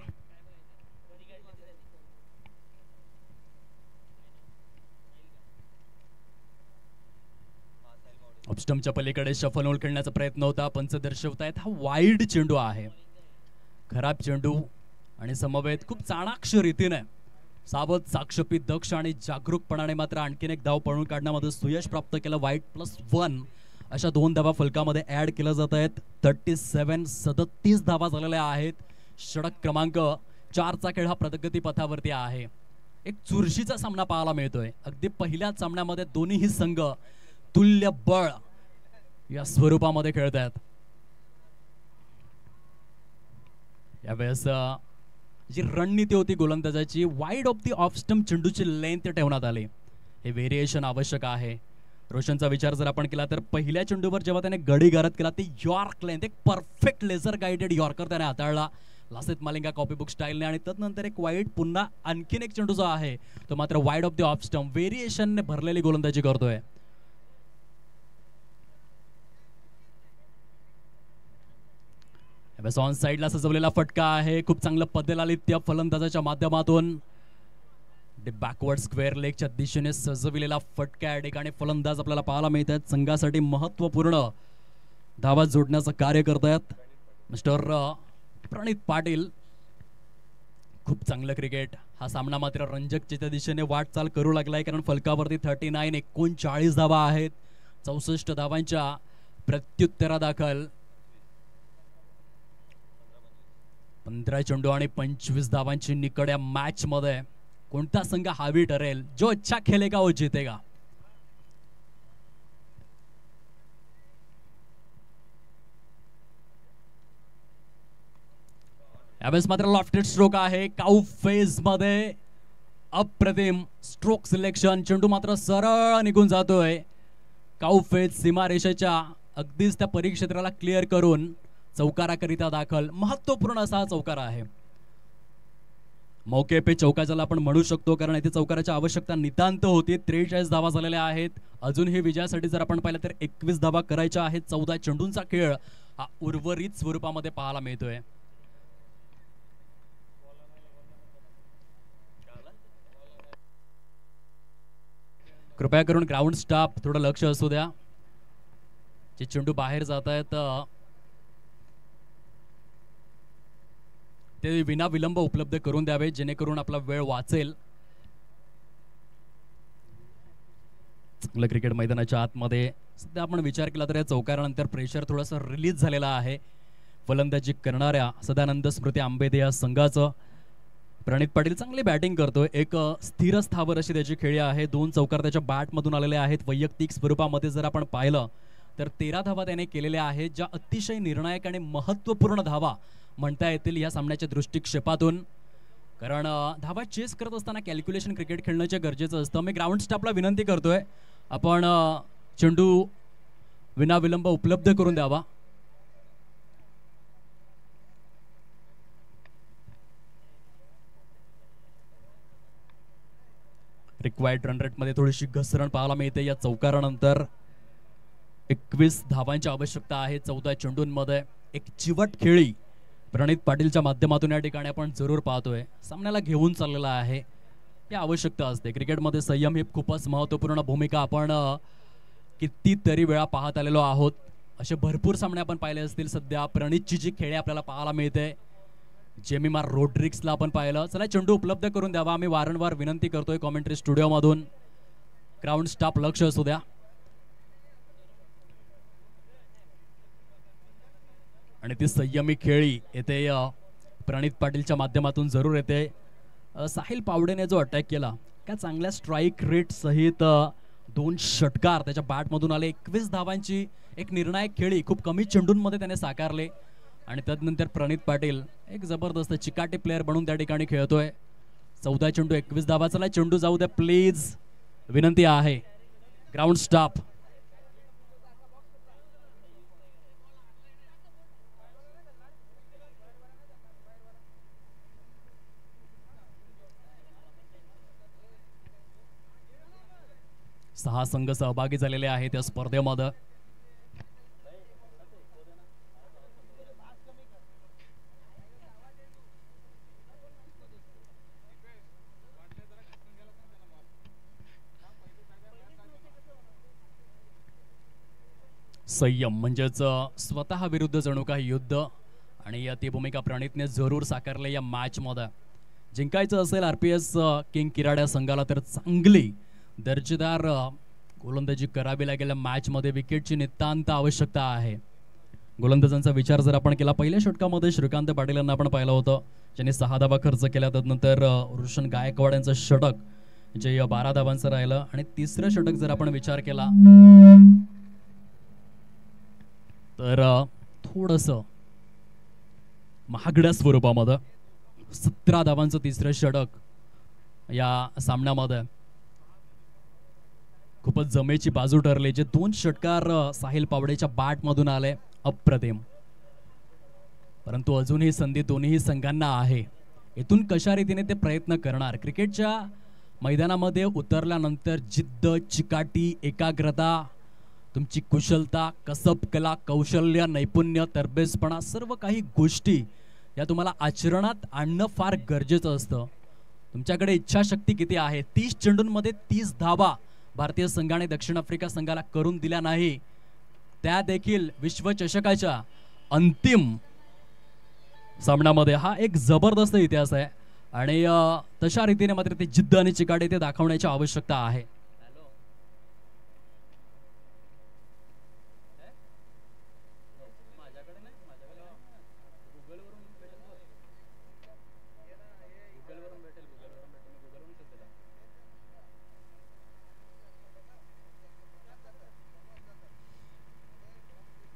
ऑफस्टंपच्या पलीकडे शफल होल खेळण्याचा प्रयत्न होता. पंच दर्शवतायत हा वाईड चेंडू आहे, खराब चेंडू आणि समवेत खूप चाणाक्ष रीतीने सावध, साक्षपी, दक्ष आणि जागरूकपणाने मात्र आणखीन एक धाव पळून काढण्यामध्ये सुयश प्राप्त केलं. वाईट +1 अशा 2 धावा फलकामध्ये ऍड केल्या जात आहेत. 37 धावा झालेल्या आहेत. षटक क्रमांक 4चा खेळ हा प्रगती पथावरती आहे. एक चुरशीचा सामना पाहायला मिळतोय. अगदी पहिल्याच सामन्यामध्ये दोन्हीही संघ तुल्य बळ या स्वरूपामध्ये खेळत आहेत. यावेळेस जी रणनीती होती गोलंदाजाची wide off the off stump चेंडूची लेंथ ठेवण्यात आली. हे व्हेरिएशन आवश्यक आहे. रोशनचा विचार जर आपण केला तर पहिल्या चेंडूवर जेव्हा त्याने गडी गारद केला ते यॉर्क लेंथ एक परफेक्ट लेझर गाइडेड यॉर्कर त्याने हाताळला लासित मालिंगा कॉपी बुक स्टाईलने. आणि त्यानंतर एक वाईड पुन्हा आणखीन एक चेंडू जो आहे तो मात्र wide off the off stump व्हेरिएशनने भरलेली गोलंदाजी करतोय. ऑन साइडला सजवलेला फटका आहे. खूप चांगलं पदेलालित्य फलंदाजाच्या माध्यमातून बॅकवर्ड स्क्वेअर लेगच्या दिशेने सजविलेला फटका या ठिकाणी फलंदाज आपल्याला पाहायला मिळत आहेत. संघासाठी महत्वपूर्ण धावा जोडण्याचं कार्य करतायत मिस्टर प्रणित पाटील. खूप चांगलं क्रिकेट. हा सामना मात्र रंजकच्या दिशेने वाटचाल करू लागलाय, कारण फलकावरती 39 धावा आहेत. 64 धावांच्या प्रत्युत्तरादाखल 15 चेंडू आणि 25 धावांची निकड या मॅच मध्ये. कोणता संघ हावी ठरेल? जो अच्छा खेलेगा वो जीतेगा. यावेळेस मात्र लॉफ्टेड स्ट्रोक आहे. काऊ फेज मध्ये अप्रतिम स्ट्रोक सिलेक्शन. चेंडू मात्र सरळ निघून जातोय. काऊ फेज सीमारेषेच्या अगदीच त्या परिक्षेत्राला क्लिअर करून चौकाराकरिता दाखल. महत्वपूर्ण असा चौकार आहे. मौके पे चौका ज्याला आपण म्हणू शकतो, कारण इथे चौकाराची आवश्यकता नितांत होती. 43 धावा झालेल्या आहेत. अजूनही विजयासाठी जर आपण पाहिलं तर 21 धावा करायच्या आहेत. 14 चेंडूंचा खेळ हा उर्वरित स्वरूपामध्ये पाहायला मिळतोय. कृपया करून ग्राउंड स्टाफ थोडं लक्ष असू द्या. जे चेंडू बाहेर जात आहेत ते विना विलंब उपलब्ध करून द्यावे, जेणेकरून आपला वेळ वाचेल. चांगलं क्रिकेट मैदानाच्या आतमध्ये सध्या आपण विचार केला तर या चौकारानंतर प्रेशर थोडंसं रिलीज झालेला आहे. फलंदाजी करणाऱ्या सदानंद स्मृती आंबेदे या संघाचं. प्रणित पाटील चांगली बॅटिंग करतोय. एक स्थिर स्थावर अशी त्याची खेळी आहे. 2 चौकार त्याच्या बॅटमधून आलेले आहेत. वैयक्तिक स्वरूपामध्ये जर आपण पाहिलं तर 13 धावा त्याने केलेल्या आहेत, ज्या अतिशय निर्णायक आणि महत्त्वपूर्ण धावा म्हणता येतील या सामन्याच्या दृष्टिक्षेपातून. कारण धावा चेस करत असताना कॅल्क्युलेशन क्रिकेट खेळण्याचे गरजेचं असतं. मी ग्राउंड स्टाफला विनंती करतोय आपण चेंडू विना विलंब उपलब्ध करून द्यावा. रिक्वायर्ड रन रेट मध्ये थोडीशी घसरण पाहायला मिळते या चौकारानंतर. 21 धावांची आवश्यकता आहे 14 चेंडूंमध्ये. एक चिवट खेळी प्रणित पाटीलच्या माध्यमातून या ठिकाणी आपण जरूर पाहतोय. सामन्याला घेऊन चाललेला आहे. ही आवश्यकता असते. क्रिकेटमध्ये संयम ही खूपच महत्त्वपूर्ण भूमिका आपण कितीतरी वेळा पाहत आलेलो आहोत. असे भरपूर सामने आपण पाहिले असतील. सध्या प्रणीतची जी खेळी आपल्याला पाहायला मिळते, जेमिमार रोड्रिक्सला आपण पाहिलं. चला चेंडू उपलब्ध करून द्यावा, आम्ही वारंवार विनंती करतोय कॉमेंट्री स्टुडिओमधून. ग्राउंड स्टाफ लक्ष असू द्या. आणि ती संयमी खेळी येते प्रणित पाटीलच्या माध्यमातून जरूर येते. साहिल पावडेने जो अटॅक केला, काय चांगल्या स्ट्राईक रेट सहित 2 षटकार त्याच्या बॅटमधून आले. 21 धावांची एक निर्णायक खेळी खूप कमी चेंडूंमध्ये त्याने साकारले. आणि त्यानंतर प्रणित पाटील एक जबरदस्त चिकाटी प्लेअर बनून त्या ठिकाणी खेळतोय. 14 चेंडू 21 धावा. चला चेंडू जाऊ द्या प्लीज, विनंती आहे ग्राउंड स्टाफ. सहा संघ सहभागी झालेले आहेत या स्पर्धेमध्ये. संयम म्हणजेच स्वतः विरुद्ध जणू काही युद्ध, आणि ती भूमिका प्रणितने जरूर साकारली या मॅच मध्ये. जिंकायचं असेल RPS किंग किराड्या संघाला तर चांगली दर्जेदार गोलंदाजी करावी लागेल. मॅच मध्ये विकेटची नितांत आवश्यकता आहे. गोलंदाजांचा विचार जर आपण केला, पहिल्या षटकामध्ये श्रीकांत पाटील यांना आपण पाहिलं होतं, ज्यांनी 6 धावा खर्च केल्या. त्यानंतर रोशन गायकवाड यांचं षटक जे 12 धावांचं राहिलं. आणि तिसरं षटक जर आपण विचार केला तर थोडस महागड्या स्वरूपामध्ये 17 धावांचं तिसरं षटक या सामन्यामध्ये खूपच जमेची बाजू ठरली. जे 2 षटकार साहिल पावडेच्या बॅटमधून आले, अप्रतिम. परंतु अजूनही संधी दोन्ही संघांना आहे. इथून कशा रीतीने ते प्रयत्न करणार. क्रिकेटच्या मैदानामध्ये उतरल्यानंतर जिद्द, चिकाटी, एकाग्रता, तुमची कुशलता, कसब, कला, कौशल्य, नैपुण्य, तरबेजपणा, सर्व काही गोष्टी या तुम्हाला आचरणात आणणं फार गरजेचं असतं. तुमच्याकडे इच्छाशक्ती किती आहे. 30 चेंडूंमध्ये 30 धावा भारतीय संघाने दक्षिण आफ्रिका संघाला करून दिल्या नाही, त्या देखील विश्वचषकाच्या अंतिम सामन्यामध्ये. हा एक जबरदस्त इतिहास आहे. आणि तशा रीतीने मात्र ते जिद्द आणि चिकाटी ते दाखवण्याची आवश्यकता आहे.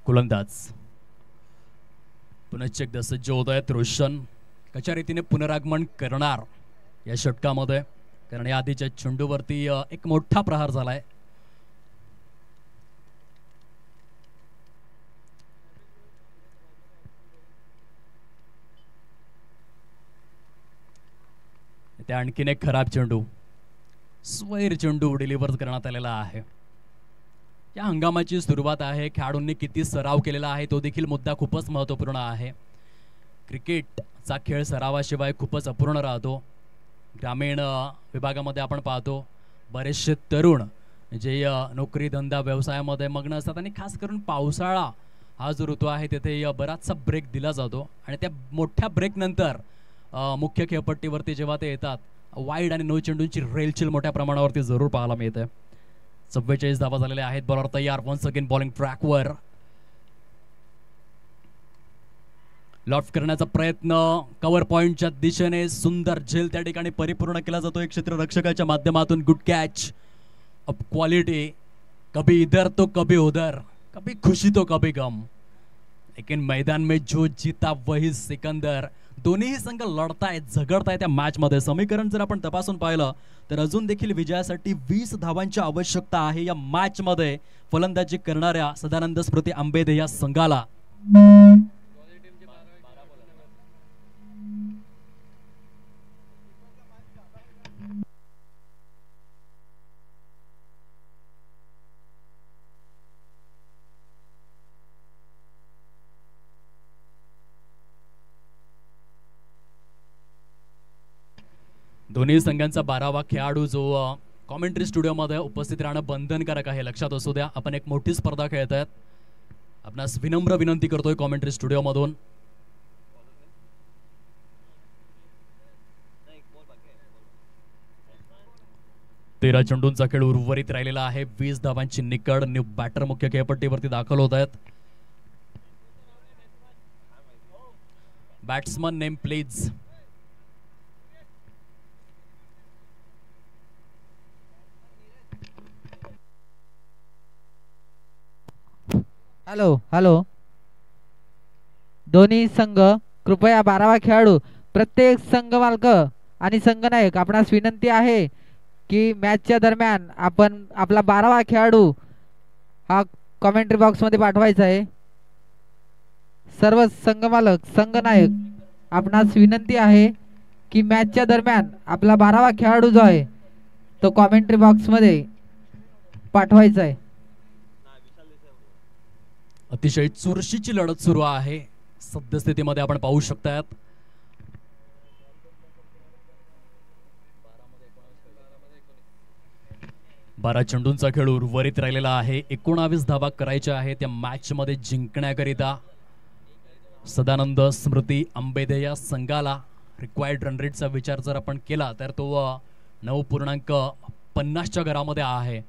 गोलंदाज पुनश्च एकदा सज्ज होत आहेत. रोशन कशा रीतीने पुनरागमन करणार या षटकामध्ये, कारण या आधीच्या चेंडूवरती एक मोठा प्रहार झालाय. त्या आणखीन एक खराब चेंडू, स्वैर चेंडू डिलिव्हर करण्यात आलेला आहे. या हंगामाची सुरुवात आहे. खेळाडूंनी किती सराव केलेला आहे तो देखील मुद्दा खूपच महत्त्वपूर्ण आहे. क्रिकेटचा खेळ सरावाशिवाय खूपच अपूर्ण राहतो. ग्रामीण विभागामध्ये आपण पाहतो बरेचसे तरुण जे नोकरी धंदा व्यवसायामध्ये मग्न असतात, आणि खास करून पावसाळा हा जो ऋतू आहे तिथे बराचसा ब्रेक दिला जातो. आणि त्या मोठ्या ब्रेकनंतर मुख्य खेळपट्टीवरती जेव्हा ते येतात, वाईड आणि 9 चेंडूंची रेलचिल मोठ्या प्रमाणावरती जरूर पाहायला मिळते. 44 धावा झालेल्या आहेत. बॉलर तयार. वन्स अगेन बॉलिंग ट्रॅकवर. लॉफ्ट करण्याचा प्रयत्न कव्हर पॉइंटच्या दिशेने. सुंदर झेल त्या ठिकाणी परिपूर्ण केला जातो एक क्षेत्ररक्षकाच्या माध्यमातून. Good catch of quality. कभी इधर तो कभी उधर, कभी खुशी तो कभी गम, लेकिन मैदान में जो जीता वही सिकंदर. दोन्ही संघ लढतायत, झगडतायत त्या मॅच मध्ये. समीकरण जर आपण तपासून पाहिलं तर अजून देखील विजयासाठी 20 धावांची आवश्यकता आहे या मॅच मध्ये फलंदाजी करणाऱ्या सदानंद स्मृती आंबेदे या संघाला. दोन्ही संघांचा 12वा खेळाडू जो कॉमेंट्री स्टुडिओमध्ये उपस्थित राहणं बंधनकारक आहे, लक्षात असू द्या. आपण एक मोठी स्पर्धा खेळत आहेत. आपणास विनम्र विनंती करतोय कॉमेंट्री स्टुडिओमधून. तेरा चेंडूंचा खेळ उर्वरित राहिलेला आहे. 20 धावांची निकड. न्यू बॅटर मुख्य खेळपट्टीवरती दाखल होत आहेत. Batsman name please. Hello hello. दोन्ही संघ कृपया 12वा खेळाडू, प्रत्येक संघ मालक आणि संघनायक आपणास विनंती आहे की मॅचच्या दरम्यान आपण आपला 12वा खेळाडू हा कॉमेंट्री बॉक्स मध्ये पाठवायचा आहे. सर्व संघ मालक संघनायक आपणास विनंती आहे की मॅचच्या दरम्यान आपला 12वा खेळाडू जो आहे तो कॉमेंट्री बॉक्स मध्ये पाठवायचा आहे. अतिशय चुरशीची लढत सुरू आहे सद्यस्थितीमध्ये आपण पाहू शकतात. बारा चेंडूंचा खेळ उर्वरित राहिलेला आहे. 19 धावा करायच्या आहेत त्या मॅच मध्ये जिंकण्याकरिता. सदानंद स्मृती अंबेदे या संघाला रिक्वायर्ड रन रेटचा विचार जर आपण केला तर तो 9.50च्या घरामध्ये आहे.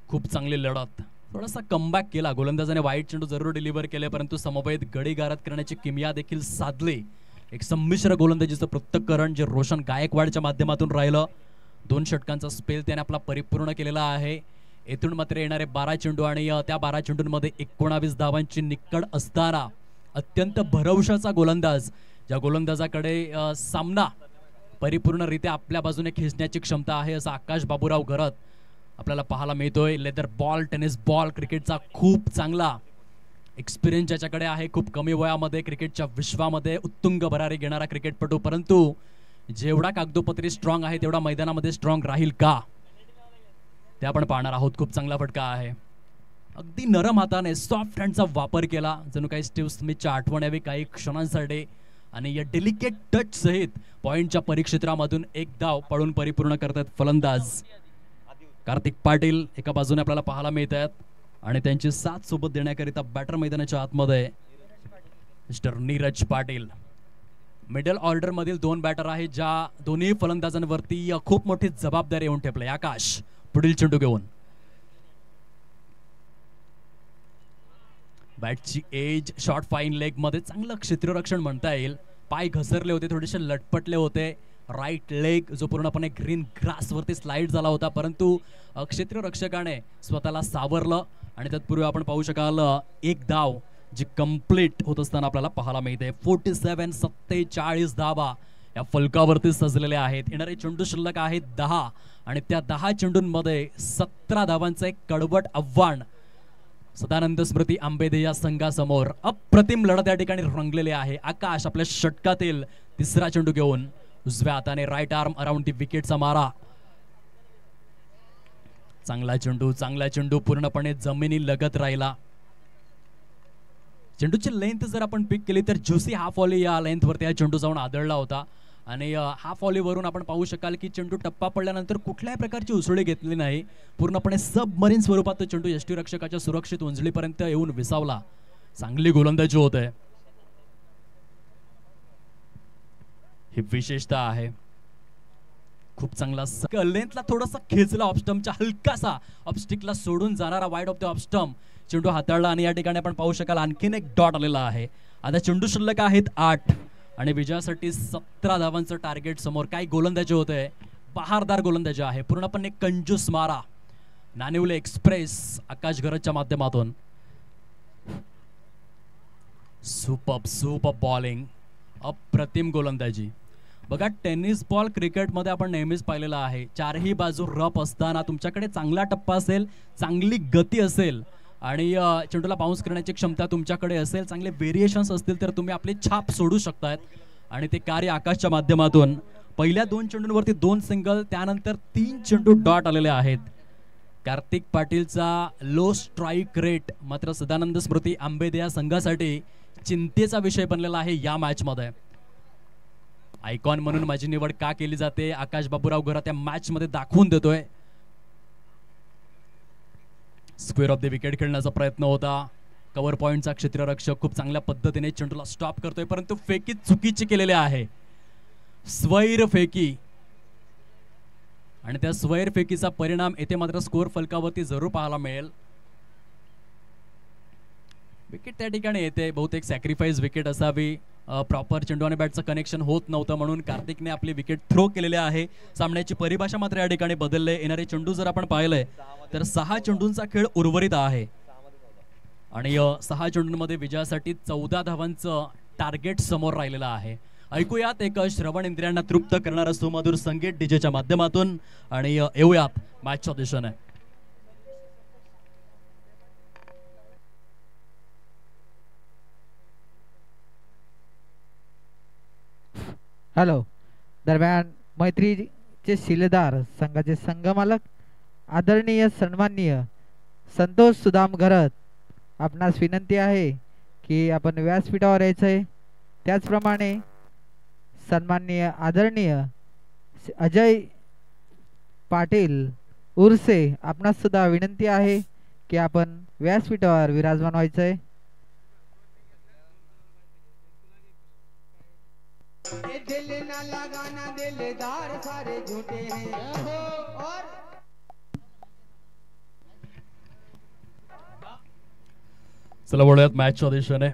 खूप चांगली लढत. थोडासा कमबॅक केला गोलंदाजाने. वाईट चेंडू जरूर डिलिव्हर केले परंतु समवेत गडी गारद करण्याची किमया देखील साधली. एक संमिश्र गोलंदाजीचं पृथक्करण जे रोशन गायकवाडच्या माध्यमातून राहिलं. 2 षटकांचा स्पेल त्याने आपला परिपूर्ण केलेला आहे. येथून मात्र येणारे 12 चेंडू आणि त्या 12 चेंडूंमध्ये 19 धावांची निकड असताना अत्यंत भरवशाचा गोलंदाज, ज्या गोलंदाजाकडे सामना परिपूर्णरित्या आपल्या बाजूने खेचण्याची क्षमता आहे असं आकाश बाबूराव घरत आपल्याला पाहायला मिळतोय. लेदर बॉल, टेनिस बॉल, क्रिकेटचा खूप चांगला एक्सपिरियन्स ज्याच्याकडे आहे. खूप कमी वयामध्ये क्रिकेटच्या विश्वामध्ये उत्तुंग भरारी घेणारा क्रिकेटपटू, परंतु जेवढा कागदोपत्री स्ट्रॉंग आहे तेवढा मैदानामध्ये स्ट्रॉंग राहील का ते आपण पाहणार आहोत. खूप चांगला फटका आहे. अगदी नरम हाताने सॉफ्ट हँडचा वापर केला, जणू काही स्टीव्ह स्मिथच्या आठवण यावी काही क्षणांसाठी. आणि या डेलिकेट टच सहित पॉइंटच्या परिक्षेत्रामधून एक धाव पळून परिपूर्ण करतात फलंदाज कार्तिक पाटील. एका बाजूने आपल्याला पाहायला मिळत आहेत आणि त्यांची साथ सोबत देण्याकरिता बॅटर मैदानाच्या आतमध्ये mister Neeraj Patil. Middle order मधील 2 बॅटर आहेत ज्या दोन्ही फलंदाजांवरती खूप मोठी जबाबदारी येऊन ठेपली. आकाश पुढील चेंडू घेऊन. बॅटची एज शॉर्ट फाईन लेग मध्ये चांगलं क्षेत्ररक्षण म्हणता येईल. पाय घसरले होते, थोडेसे लटपटले होते. राईट लेग जो पूर्णपणे ग्रीन ग्रास वरती स्लाइड झाला होता, परंतु क्षेत्ररक्षकाने स्वतःला सावरलं आणि तत्पूर्वी आपण पाहू शकाल एक धाव जी कंप्लीट होत असताना आपल्याला पाहायला मिळते. 47 धावा या फलकावरती सजलेल्या आहेत. येणारे चेंडू शिल्लक आहेत 10 आणि त्या 10 चेंडूंमध्ये 17 धावांचं एक कडवट आव्हान सदानंद स्मृती अंबेदे या संघासमोर. अप्रतिम लढत या ठिकाणी रंगलेली आहे. आकाश आपल्या षटकातील 3रा चेंडू घेऊन उजव्या हाताने राईट आर्म अराउंड दी विकेटचा मारा. चांगला चेंडू पूर्णपणे जमिनी लगत राहिला. चेंडूची लेंथ जर आपण पिक केली तर ज्युसी हाफ व्हॉली या लेंथवरती हा चेंडू जाऊन आदळला होता आणि हाफ व्हॉलीवरून आपण पाहू शकाल की चेंडू टप्पा पडल्यानंतर कुठल्याही प्रकारची उसळी घेतली नाही. पूर्णपणे सबमरीन स्वरूपात तो चेंडू यष्टीरक्षकाच्या सुरक्षित उंजळीपर्यंत येऊन विसावला. चांगली गोलंदाजी होते. ही विशेषता आहे. खूप चांगला लेंथला थोडासा खेचला ऑफस्टम्पच्या, हलकासा ऑफस्टिकला सोडून जाणारा वाईड ऑफ द ऑफस्टम्प चेंडू हाताळला आणि या ठिकाणी आपण पाहू शकाल आणखीन एक डॉट आलेला आहे. आता चेंडू शिल्लक आहेत 8 आणि विजयासाठी 17 धावांचं टार्गेट समोर. काय गोलंदाजी होते, बहारदार गोलंदाजी आहे. पूर्णपणे कंजूस मारा नानिवले एक्सप्रेस आकाश घरच्या माध्यमातून. सुपर बॉलिंग, अप्रतिम गोलंदाजी. बघा टेनिस बॉल क्रिकेटमध्ये आपण नेहमीच पाहिलेला आहे, 4ही बाजू रफ असताना तुमच्याकडे चांगला टप्पा असेल, चांगली गती असेल आणि चेंडूला बाउन्स करण्याची क्षमता तुमच्याकडे असेल, चांगले व्हेरिएशन्स असतील तर तुम्ही आपली छाप सोडू शकतात. आणि ते कार्य आकाशच्या माध्यमातून पहिल्या 2 चेंडूंवरती 2 सिंगल, त्यानंतर 3 चेंडू डॉट आलेले आहेत. कार्तिक पाटीलचा लो स्ट्राईक रेट मात्र सदानंद स्मृती अंबेदे या संघासाठी चिंतेचा विषय बनलेला आहे या मॅच मध्ये. आयकॉन म्हणून माझी निवड का केली जाते आकाश बाबूराव घरा त्या मॅच मध्ये दाखवून देतोय. स्क्वेअर ऑफ द विकेट खेळण्याचा प्रयत्न होता. कव्हर पॉइंटचा क्षेत्ररक्षक खूप चांगल्या पद्धतीने चेंडूला स्टॉप करतोय, परंतु फेकी चुकीची केलेली आहे. स्वैर फेकी आणि त्या स्वैर फेकीचा परिणाम येथे मात्र स्कोअर फलकावरती जरूर पाहायला मिळेल. विकेट त्या ठिकाणी येते, बहुतेक सॅक्रिफाईस विकेट असावी. प्रॉपर चेंडू आणि बॅटचं कनेक्शन होत नव्हतं म्हणून कार्तिकने आपली विकेट थ्रो केलेले आहे. सामन्याची परिभाषा मात्र या ठिकाणी बदलले. येणारे चेंडू जर आपण पाहिलंय तर 6 चेंडूंचा खेळ उर्वरित आहे आणि 6 चेंडूंमध्ये विजयासाठी 14 धावांचं टार्गेट समोर राहिलेलं आहे. ऐकूयात एक श्रवण इंद्रियांना तृप्त करणारा सुमधुर संगीत डीजेच्या माध्यमातून आणि येऊयात मॅचच्या दिशेने. हॅलो. दरम्यान मैत्रीचे शिलेदार संघाचे संघमालक आदरणीय सन्माननीय संतोष सुदाम घरत, आपणास विनंती आहे की आपण व्यासपीठावर यायचंय. त्याचप्रमाणे सन्माननीय आदरणीय अजय पाटील उर्से, आपणास सुद्धा विनंती आहे की आपण व्यासपीठावर विराजमान व्हायचंय. दिल ना लगाना दिलदार सारे झूठे हैं और चला बोलूयात मॅचच्या दिशेने.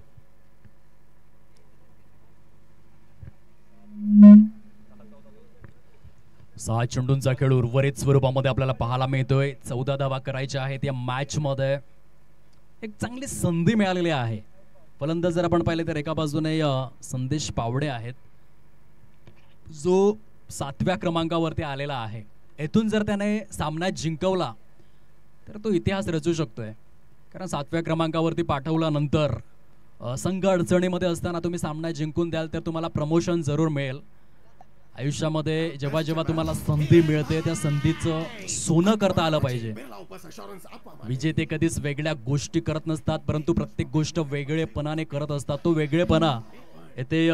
सहा चेंडूंचा खेळ उर्वरित स्वरूपामध्ये आपल्याला पाहायला मिळतोय. 14 धावा करायच्या आहेत या मॅच मध्ये. एक चांगली संधी मिळालेली आहे. फलंदाज जर आपण पाहिले तर एका बाजूने संदेश पावडे आहेत जो 7व्या क्रमांकावरती आलेला आहे. येथून जर त्याने सामना जिंकवला तर तो इतिहास रचू शकतोय, कारण 7व्या क्रमांकावरती पाठवल्यानंतर संघ अडचणीमध्ये असताना तुम्ही सामना जिंकून द्याल तर तुम्हाला प्रमोशन जरूर मिळेल. आयुष्यामध्ये जेव्हा जेव्हा तुम्हाला संधी मिळते त्या संधीचं सोनं करता आलं पाहिजे. विजेते कधीच वेगळ्या गोष्टी करत नसतात, परंतु प्रत्येक गोष्ट वेगळेपणाने करत असतात. तो वेगळेपणा येथे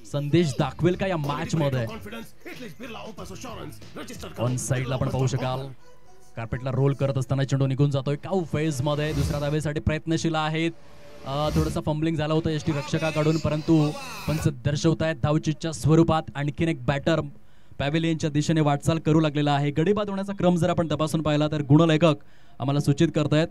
संदेश दाखवेल का या मॅच मध्ये. ऑन साइडला आपण पाहू शकाल कार्पेटला रोल करत असताना चेंडू निघून जातोय. काऊ फेज मध्ये दुसऱ्या धावेसाठी प्रयत्नशील आहेत. थोडंसं फंबलिंग झालं होतं यष्टी रक्षकाकडून, परंतु पंच दर्शवतायत धावचीच्या स्वरूपात आणखीन एक बॅटर पॅव्हिलियनच्या दिशेने वाटचाल करू लागलेला आहे. गडी बाद होण्याचा क्रम जर आपण तपासून पाहिला तर गुणलेखक आम्हाला सूचित करतायत.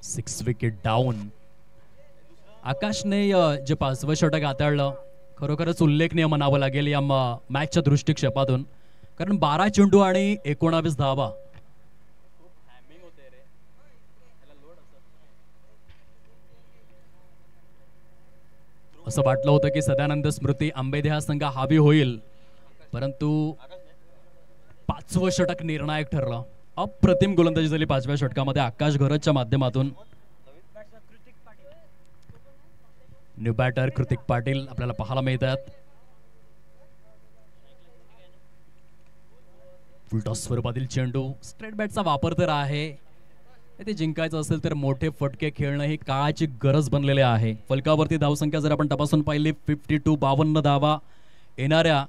Six wicket down. आकाशने जे 5वं षटक हाताळलं खरोखरच उल्लेखनीय म्हणावं लागेल या मॅचच्या दृष्टिक्षेपातून, कारण 12 चेंडू आणि 19 धावा. असं वाटलं होतं की सदानंद स्मृती आंबेदे हा संघ हावी होईल, परंतु 5वं षटक निर्णायक ठरलं. अप्रतिम गोलंदाजी झाली 5व्या षटकामध्ये आकाश घरतच्या माध्यमातून. न्यू बॅटर कृतिक पाटील आपल्याला पाहायला मिळतात. फुलटॉस स्वरूपातील चेंडू. स्ट्रेट बॅटचा वापर तर आहे, ते जिंकायचं असेल तर मोठे फटके खेळणं ही काळाची गरज बनलेली आहे. फलकावरती धावसंख्या जर आपण तपासून पाहिली 52, 52 धावा. येणाऱ्या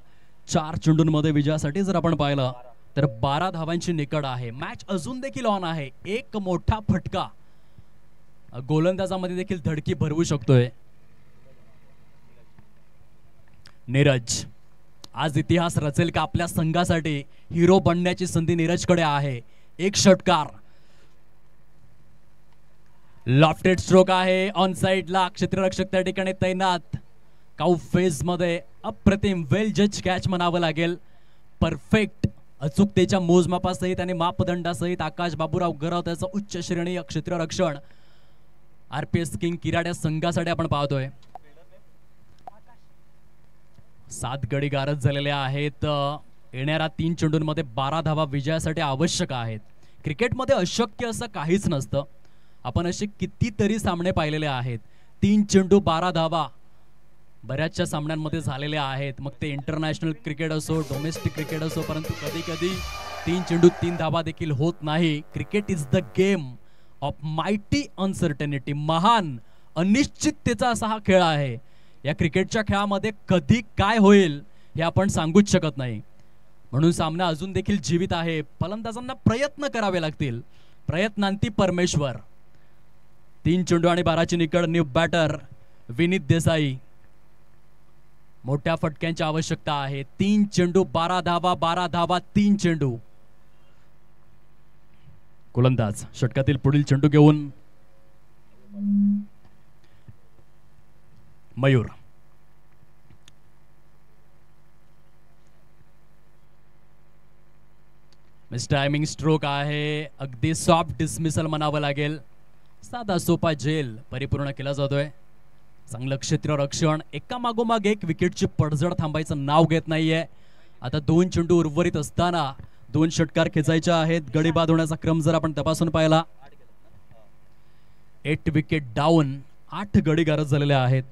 4 चेंडूंमध्ये विजयासाठी जर आपण पाहिलं तर 12 धावांची निकड आहे. मॅच अजून देखील ऑन आहे. एक मोठा फटका गोलंदाजामध्ये देखील धडकी भरवू शकतोय. नीरज आज इतिहास रचेल का आपल्या संघासाठी. हिरो बनण्याची संधी नीरजकडे आहे. एक षटकार. लॉफ्टेड स्ट्रोक आहे. ऑन साइडला क्षेत्ररक्षक त्या ठिकाणी तैनात. काऊ फेज मध्ये अप्रतिम वेल जज कॅच म्हणावं लागेल. परफेक्ट अचूकतेच्या मोजमापासहित आणि मापदंडासहित आकाश बाबूराव घरत याचं उच्च श्रेणी क्षेत्ररक्षण आरपीएस किंग किराड्या संघासाठी आपण पाहतोय. 7 गडी गारद झालेले आहेत. येणाऱ्या 3 चेंडूंमध्ये 12 धावा विजयासाठी आवश्यक आहेत. क्रिकेटमध्ये अशक्य असं काहीच नसतं. आपण असे कितीतरी सामने पाहिलेले आहेत. 3 चेंडू 12 धावा बऱ्याचशा सामन्यांमध्ये झालेले आहेत, मग ते इंटरनॅशनल क्रिकेट असो डोमेस्टिक क्रिकेट असो, परंतु कधी कधी 3 चेंडूत 3 धावा देखील होत नाही. Cricket is the game of mighty uncertainty. महान अनिश्चिततेचा असा हा खेळ आहे. या क्रिकेटच्या खेळामध्ये कधी काय होईल हे आपण सांगूच शकत नाही, म्हणून सामना अजून देखील जीवित आहे. फलंदाजांना प्रयत्न करावे लागतील, प्रयत्नांती परमेश्वर. 3 चेंडू आणि 12ची निकड. New batter Vineet Desai. मोठ्या फटक्यांची आवश्यकता आहे. 3 चेंडू 12 धावा, 12 धावा 3 चेंडू. गोलंदाज षटकातील पुढील चेंडू घेऊन मयूर. टायमिंग स्ट्रोक आहे, अगदी सॉफ्ट डिसमिसल म्हणावं लागेल. साधा सोपा झेल परिपूर्ण केला जातोय. चांगलं क्षेत्ररक्षण, एका मागोमाग एक विकेटची पडझड थांबायचं नाव घेत नाहीये. आता 2 चेंडू उर्वरित असताना 2 षटकार खेचायच्या आहेत. गडी बाद होण्याचा क्रम जर आपण तपासून पाहिला, 8 विकेट डाऊन, 8 गडी गारद झालेले आहेत.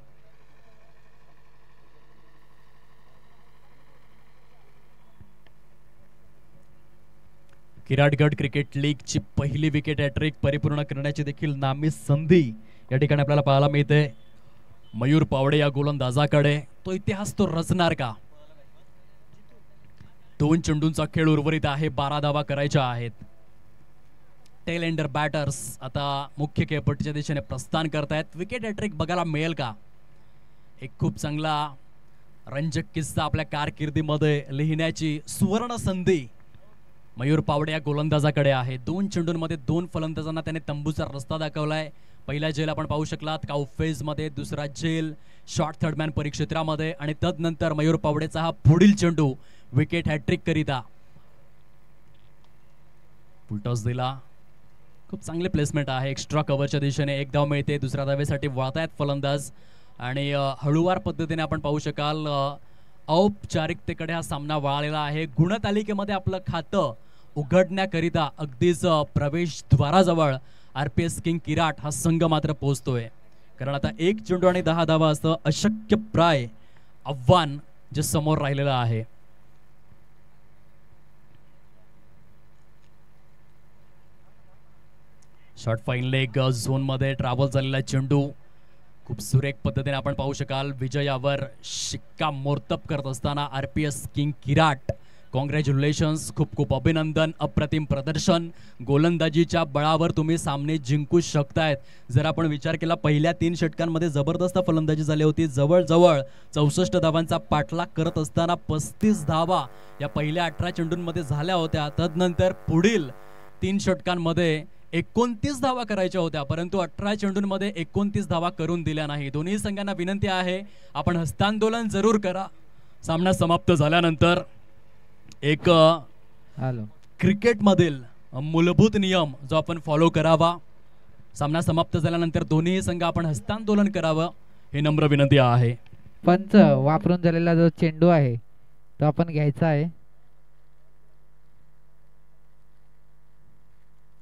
किराटगड क्रिकेट लीगची पहिली विकेट हॅट्रिक परिपूर्ण करण्याची देखील नामी संधी या ठिकाणी आपल्याला पाहायला मिळते. मयूर पावडे या गोलंदाजाकडे. तो इतिहास तो रचणार का? 2 चेंडूंचा खेळ उर्वरित आहे, 12 धावा करायच्या आहेत. टेल एंडर बॅटर्स आता मुख्य खेळपट्टीच्या दिशेने प्रस्थान करतायत. विकेट हॅट्रिक बघायला मिळेल का? एक खूप चांगला रंजक किस्सा आपल्या कारकिर्दीमध्ये लिहिण्याची सुवर्ण संधी मयूर पावडे या गोलंदाजाकडे आहे. 2 चेंडूंमध्ये 2 फलंदाजांना त्याने तंबूचा रस्ता दाखवलाय. पहिला झेल आपण पाहू शकलात काउ फेज मध्ये, दुसरा झेल शॉर्ट थर्डमॅन परिक्षेत्रामध्ये, आणि तदनंतर मयूर पावडेचा हा पुढील चेंडू विकेट हॅट्रिक करिता. फुलटॉस दिला, खूप चांगले प्लेसमेंट आहे. एक्स्ट्रा कव्हरच्या दिशेने 1 धाव मिळते. दुसऱ्या धावेसाठी वळतायत फलंदाज आणि हळूवार पद्धतीने आपण पाहू शकाल औपचारिकतेकडे हा सामना वळालेला आहे. गुणतालिकेमध्ये आपलं खातं उघडण्याकरिता अगदीच प्रवेशद्वाराजवळ RPS किंग किराट हा संघ मात्र पोहोचतोय, कारण आता 1 चेंडू आणि 10 धावा असं अशक्य प्राय आव्हान जे समोर राहिलेलं आहे. शॉर्ट फाईन लेग झोन मध्ये ट्रॅव्हल झालेला चेंडू खूप सुरेख पद्धतीने आपण पाहू शकाल. विजयावर शिक्कामोर्तब करत असताना RPS किंग किराट, कॉंग्रॅच्युलेशन्स, खूप खूप अभिनंदन. अप्रतिम प्रदर्शन, गोलंदाजीच्या बळावर तुम्ही सामने जिंकू शकतायत. जर आपण विचार केला पहिल्या 3 षटकांमध्ये जबरदस्त फलंदाजी झाली होती. जवळजवळ 64 धावांचा पाठलाग करत असताना 35 धावा या पहिल्या 18 चेंडूंमध्ये झाल्या होत्या. तदनंतर पुढील 3 षटकांमध्ये 29 धावा करायच्या होत्या, परंतु 18 चेंडूंमध्ये 29 धावा करून दिल्या नाही. दोन्ही संघांना विनंती आहे आपण हस्तांदोलन जरूर करा. सामना समाप्त झाल्यानंतर एक क्रिकेट मधील मूलभूत नियम जो आपण फॉलो करावा. सामना समाप्त झाल्यानंतर दोन्ही संघ आपण हस्तांदोलन करावं ही नम्र विनंती आहे. पंच वापरून झालेला जो चेंडू आहे तो आपण घ्यायचा आहे.